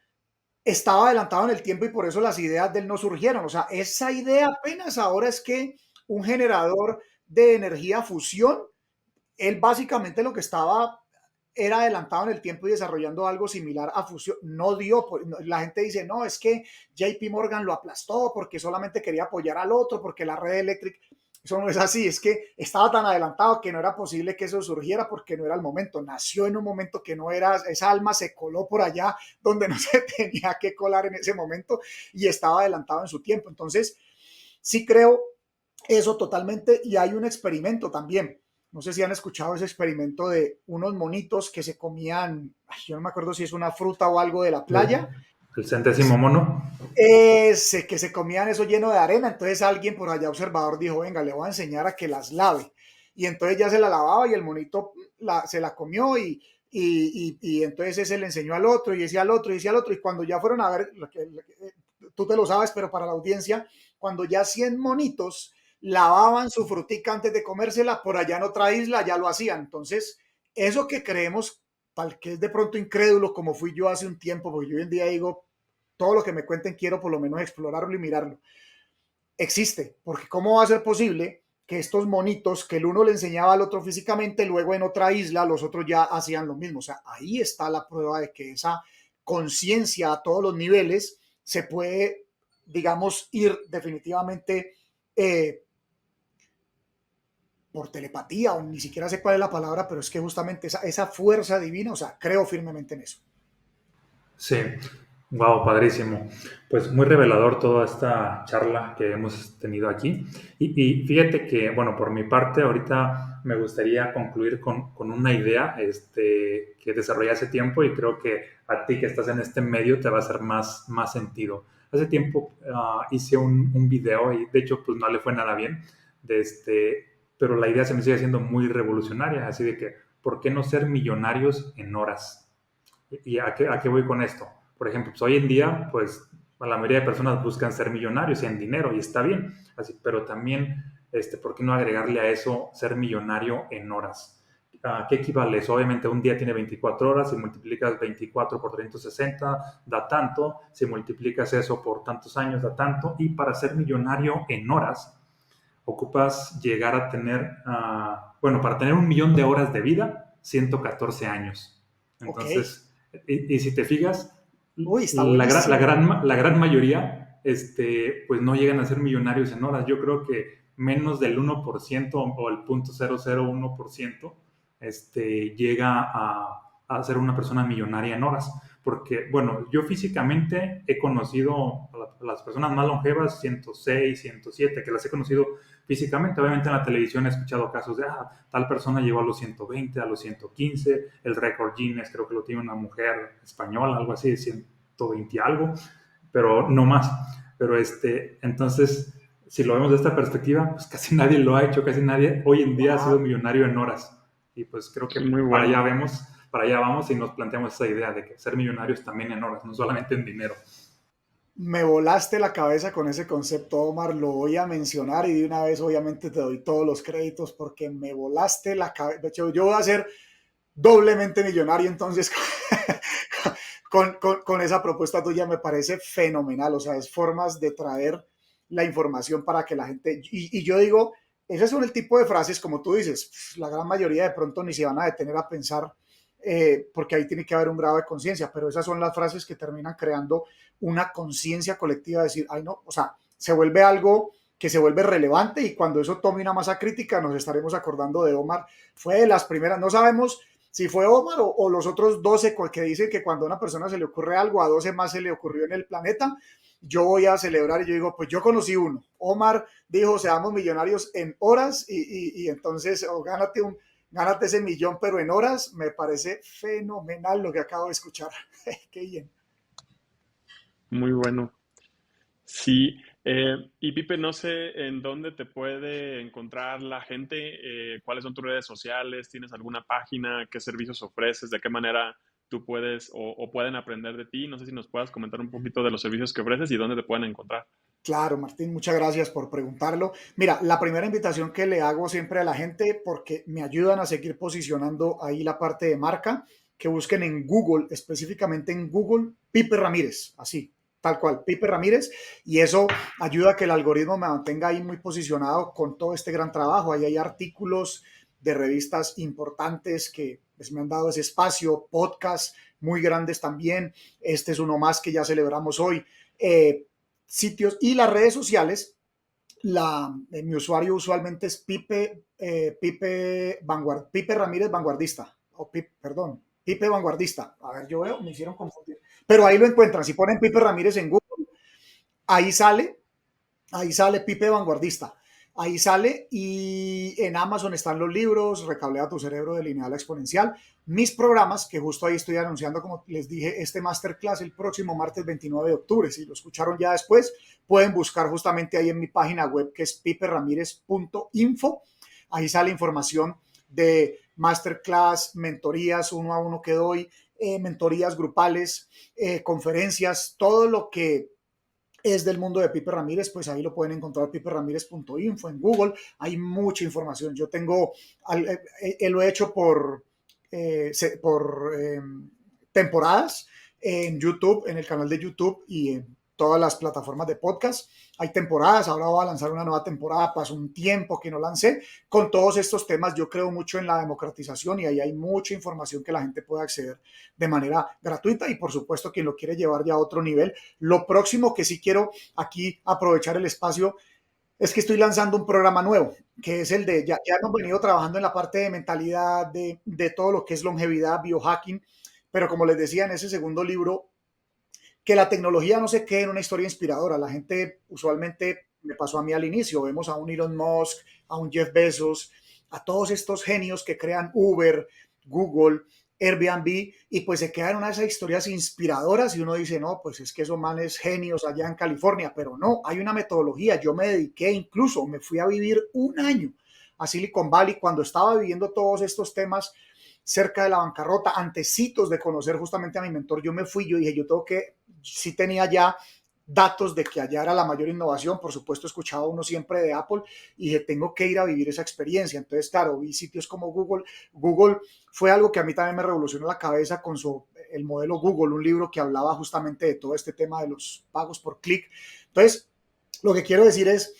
estaba adelantado en el tiempo y por eso las ideas de él no surgieron. O sea, esa idea apenas ahora es que un generador de energía fusión, él básicamente lo que estaba era adelantado en el tiempo y desarrollando algo similar a fusión. No dio, la gente dice, no, es que JP Morgan lo aplastó porque solamente quería apoyar al otro, porque la red eléctrica, eso no es así, es que estaba tan adelantado que no era posible que eso surgiera porque no era el momento, nació en un momento que no era, esa alma se coló por allá donde no se tenía que colar en ese momento y estaba adelantado en su tiempo. Entonces, sí creo eso totalmente y hay un experimento también. No sé si han escuchado ese experimento de unos monitos que se comían, yo no me acuerdo si es una fruta o algo de la playa.
El centésimo mono.
Que se comían eso lleno de arena. Entonces alguien por allá observador dijo, venga, le voy a enseñar a que las lave. Y entonces ya se la lavaba y el monito se la comió y entonces ese le enseñó al otro y ese al otro y ese al otro. Y cuando ya fueron a ver, tú te lo sabes, pero para la audiencia, cuando ya 100 monitos lavaban su frutica antes de comérsela, por allá en otra isla ya lo hacían. Entonces, eso que creemos, para el que es de pronto incrédulo, como fui yo hace un tiempo, porque yo hoy en día digo, todo lo que me cuenten quiero por lo menos explorarlo y mirarlo. Existe, porque ¿cómo va a ser posible que estos monitos que el uno le enseñaba al otro físicamente, luego en otra isla los otros ya hacían lo mismo? O sea, ahí está la prueba de que esa conciencia a todos los niveles se puede, digamos, ir definitivamente por telepatía, o ni siquiera sé cuál es la palabra, pero es que justamente esa fuerza divina, o sea, creo firmemente en eso.
Sí, wow, padrísimo. Pues muy revelador toda esta charla que hemos tenido aquí. Y fíjate que, bueno, por mi parte, ahorita me gustaría concluir con una idea que desarrollé hace tiempo y creo que a ti que estás en este medio te va a hacer más sentido. Hace tiempo hice un video y de hecho pues no le fue nada bien, pero la idea se me sigue haciendo muy revolucionaria, así de que, ¿por qué no ser millonarios en horas? ¿Y a qué voy con esto? Por ejemplo, pues hoy en día, pues la mayoría de personas buscan ser millonarios en dinero y está bien, así, pero también, ¿por qué no agregarle a eso ser millonario en horas? ¿A qué equivale eso? Obviamente un día tiene 24 horas, si multiplicas 24 por 360 da tanto, si multiplicas eso por tantos años da tanto, y para ser millonario en horas ocupas llegar a tener, bueno, para tener 1 millón de horas de vida, 114 años. Entonces, y si te fijas,
Uy, está
la gran mayoría pues no llegan a ser millonarios en horas. Yo creo que menos del 1% o el 0.001% llega a ser una persona millonaria en horas. Porque, bueno, yo físicamente he conocido a las personas más longevas, 106, 107, que las he conocido físicamente. Obviamente en la televisión he escuchado casos de tal persona llegó a los 120, a los 115, el récord Guinness creo que lo tiene una mujer española, algo así, 120 y algo, pero no más. Pero entonces, si lo vemos de esta perspectiva, pues casi nadie lo ha hecho, casi nadie hoy en día ha sido millonario en horas. Y pues creo que
Muy
para
bueno.
allá vamos y nos planteamos esa idea de que ser millonarios también en horas, no solamente en dinero.
Me volaste la cabeza con ese concepto, Omar, lo voy a mencionar y de una vez obviamente te doy todos los créditos porque me volaste la cabeza. Yo voy a ser doblemente millonario entonces con esa propuesta tuya, me parece fenomenal, o sea, es formas de traer la información para que la gente, y yo digo, ese son el tipo de frases, como tú dices, la gran mayoría de pronto ni se van a detener a pensar, porque ahí tiene que haber un grado de conciencia, pero esas son las frases que terminan creando una conciencia colectiva, de decir, ay no, o sea, se vuelve algo que se vuelve relevante y cuando eso tome una masa crítica nos estaremos acordando de Omar, fue de las primeras, no sabemos si fue Omar o los otros 12 que dicen que cuando a una persona se le ocurre algo, a 12 más se le ocurrió en el planeta, yo voy a celebrar y yo digo, pues yo conocí uno. Omar dijo, seamos millonarios en horas y entonces gánate ese millón, pero en horas. Me parece fenomenal lo que acabo de escuchar. Qué bien.
Muy bueno. Sí, y Pipe, no sé en dónde te puede encontrar la gente, cuáles son tus redes sociales, tienes alguna página, qué servicios ofreces, de qué manera tú puedes o pueden aprender de ti. No sé si nos puedas comentar un poquito de los servicios que ofreces y dónde te pueden encontrar.
Claro, Martín, muchas gracias por preguntarlo. Mira, la primera invitación que le hago siempre a la gente, porque me ayudan a seguir posicionando ahí la parte de marca, que busquen en Google, específicamente en Google, Pipe Ramírez, así, tal cual, Pipe Ramírez, y eso ayuda a que el algoritmo me mantenga ahí muy posicionado con todo este gran trabajo. Ahí hay artículos de revistas importantes que pues, me han dado ese espacio, podcasts muy grandes también. Este es uno más que ya celebramos hoy. Sitios y las redes sociales, mi usuario usualmente es Pipe Ramírez Vanguardista, o perdón, Pipe Vanguardista. A ver, yo veo, me hicieron confundir. Pero ahí lo encuentran, si ponen Pipe Ramírez en Google, ahí sale, ahí sale Pipe Vanguardista. Ahí sale y en Amazon están los libros, Recablea tu cerebro de lineal exponencial. Mis programas, que justo ahí estoy anunciando, como les dije, este masterclass el próximo martes 29 de octubre. Si lo escucharon ya después, pueden buscar justamente ahí en mi página web que es piperramirez.info. Ahí sale información de masterclass, mentorías uno a uno que doy, mentorías grupales, conferencias, todo lo que es del mundo de Pipe Ramírez, pues ahí lo pueden encontrar piperramírez.info en Google. Hay mucha información. Yo tengo, lo he hecho por temporadas en YouTube, en el canal de YouTube y en todas las plataformas de podcast. Hay temporadas, ahora voy a lanzar una nueva temporada, pasó un tiempo que no lancé. Con todos estos temas yo creo mucho en la democratización y ahí hay mucha información que la gente puede acceder de manera gratuita y por supuesto quien lo quiere llevar ya a otro nivel. Lo próximo que sí quiero aquí aprovechar el espacio es que estoy lanzando un programa nuevo, que es el de, ya hemos venido trabajando en la parte de mentalidad, de todo lo que es longevidad, biohacking, pero como les decía en ese segundo libro, que la tecnología no se quede en una historia inspiradora. La gente usualmente, me pasó a mí al inicio, vemos a un Elon Musk, a un Jeff Bezos, a todos estos genios que crean Uber, Google, Airbnb, y pues se quedan una de esas historias inspiradoras y uno dice, no, pues es que esos manes genios allá en California, pero no, hay una metodología. Yo me dediqué, incluso me fui a vivir un año a Silicon Valley cuando estaba viviendo todos estos temas cerca de la bancarrota, antecitos de conocer justamente a mi mentor. Yo me fui, yo dije, yo tengo que, sí tenía ya datos de que allá era la mayor innovación, por supuesto escuchaba uno siempre de Apple y dije, tengo que ir a vivir esa experiencia. Entonces, claro, vi sitios como Google. Google fue algo que a mí también me revolucionó la cabeza con el modelo Google, un libro que hablaba justamente de todo este tema de los pagos por clic. Entonces, lo que quiero decir es,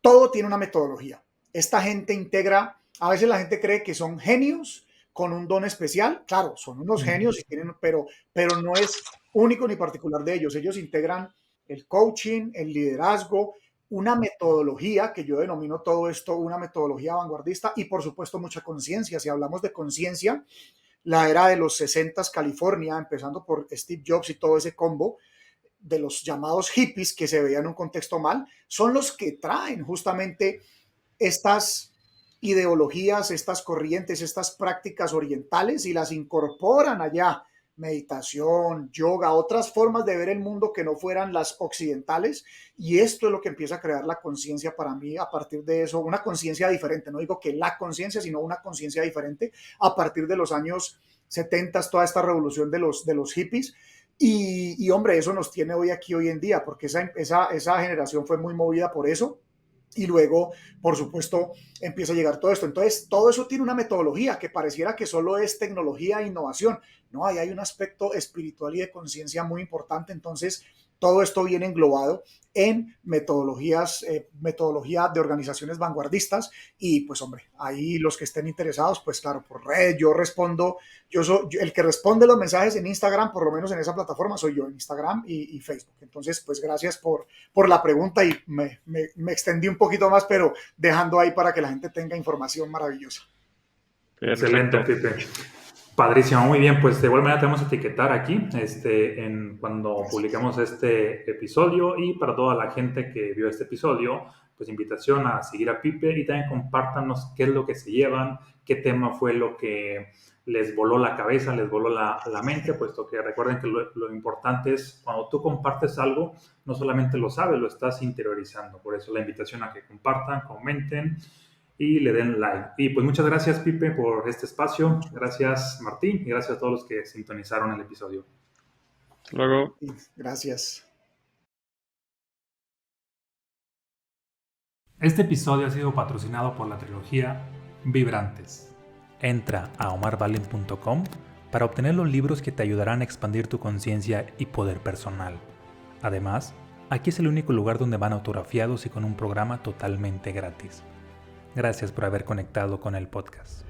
todo tiene una metodología. Esta gente integra, a veces la gente cree que son genios con un don especial. Claro, son unos genios y tienen, pero no es único ni particular de ellos. Ellos integran el coaching, el liderazgo, una metodología que yo denomino todo esto una metodología vanguardista y por supuesto mucha conciencia. Si hablamos de conciencia, la era de los 60 California, empezando por Steve Jobs y todo ese combo de los llamados hippies que se veían en un contexto mal, son los que traen justamente estas ideologías, estas corrientes, estas prácticas orientales y las incorporan allá. Meditación, yoga, otras formas de ver el mundo que no fueran las occidentales. Y esto es lo que empieza a crear la conciencia para mí a partir de eso, una conciencia diferente. No digo que la conciencia, sino una conciencia diferente a partir de los años 70, toda esta revolución de los hippies. Y hombre, eso nos tiene hoy aquí, hoy en día, porque esa generación fue muy movida por eso. Y luego, por supuesto, empieza a llegar todo esto. Entonces, todo eso tiene una metodología que pareciera que solo es tecnología e innovación. No, ahí hay un aspecto espiritual y de conciencia muy importante. Entonces, todo esto viene englobado en metodología de organizaciones vanguardistas. Y pues, hombre, ahí los que estén interesados, pues claro, por red, yo respondo. El que responde los mensajes en Instagram, por lo menos en esa plataforma, soy yo, en Instagram y Facebook. Entonces, pues gracias por la pregunta y me extendí un poquito más, pero dejando ahí para que la gente tenga información maravillosa.
Excelente,
Perfecto.
Pipe. Padrísimo, muy bien. Pues de igual manera te vamos a etiquetar aquí cuando
Gracias.
publiquemos este episodio, y para toda la gente que vio este episodio, pues invitación a seguir a Pipe y también compártanos qué es lo que se llevan, qué tema fue lo que les voló la cabeza, les voló la mente, puesto que recuerden que lo importante es cuando tú compartes algo, no solamente lo sabes, lo estás interiorizando. Por eso la invitación a que compartan, comenten y le den like. Y pues muchas gracias, Pipe, por este espacio. Gracias, Martín, y gracias a todos los que sintonizaron el episodio.
Luego.
Gracias.
Este episodio ha sido patrocinado por la trilogía Vibrantes. Entra a omarvalen.com para obtener los libros que te ayudarán a expandir tu conciencia y poder personal. Además, aquí es el único lugar donde van autografiados y con un programa totalmente gratis. Gracias por haber conectado con el podcast.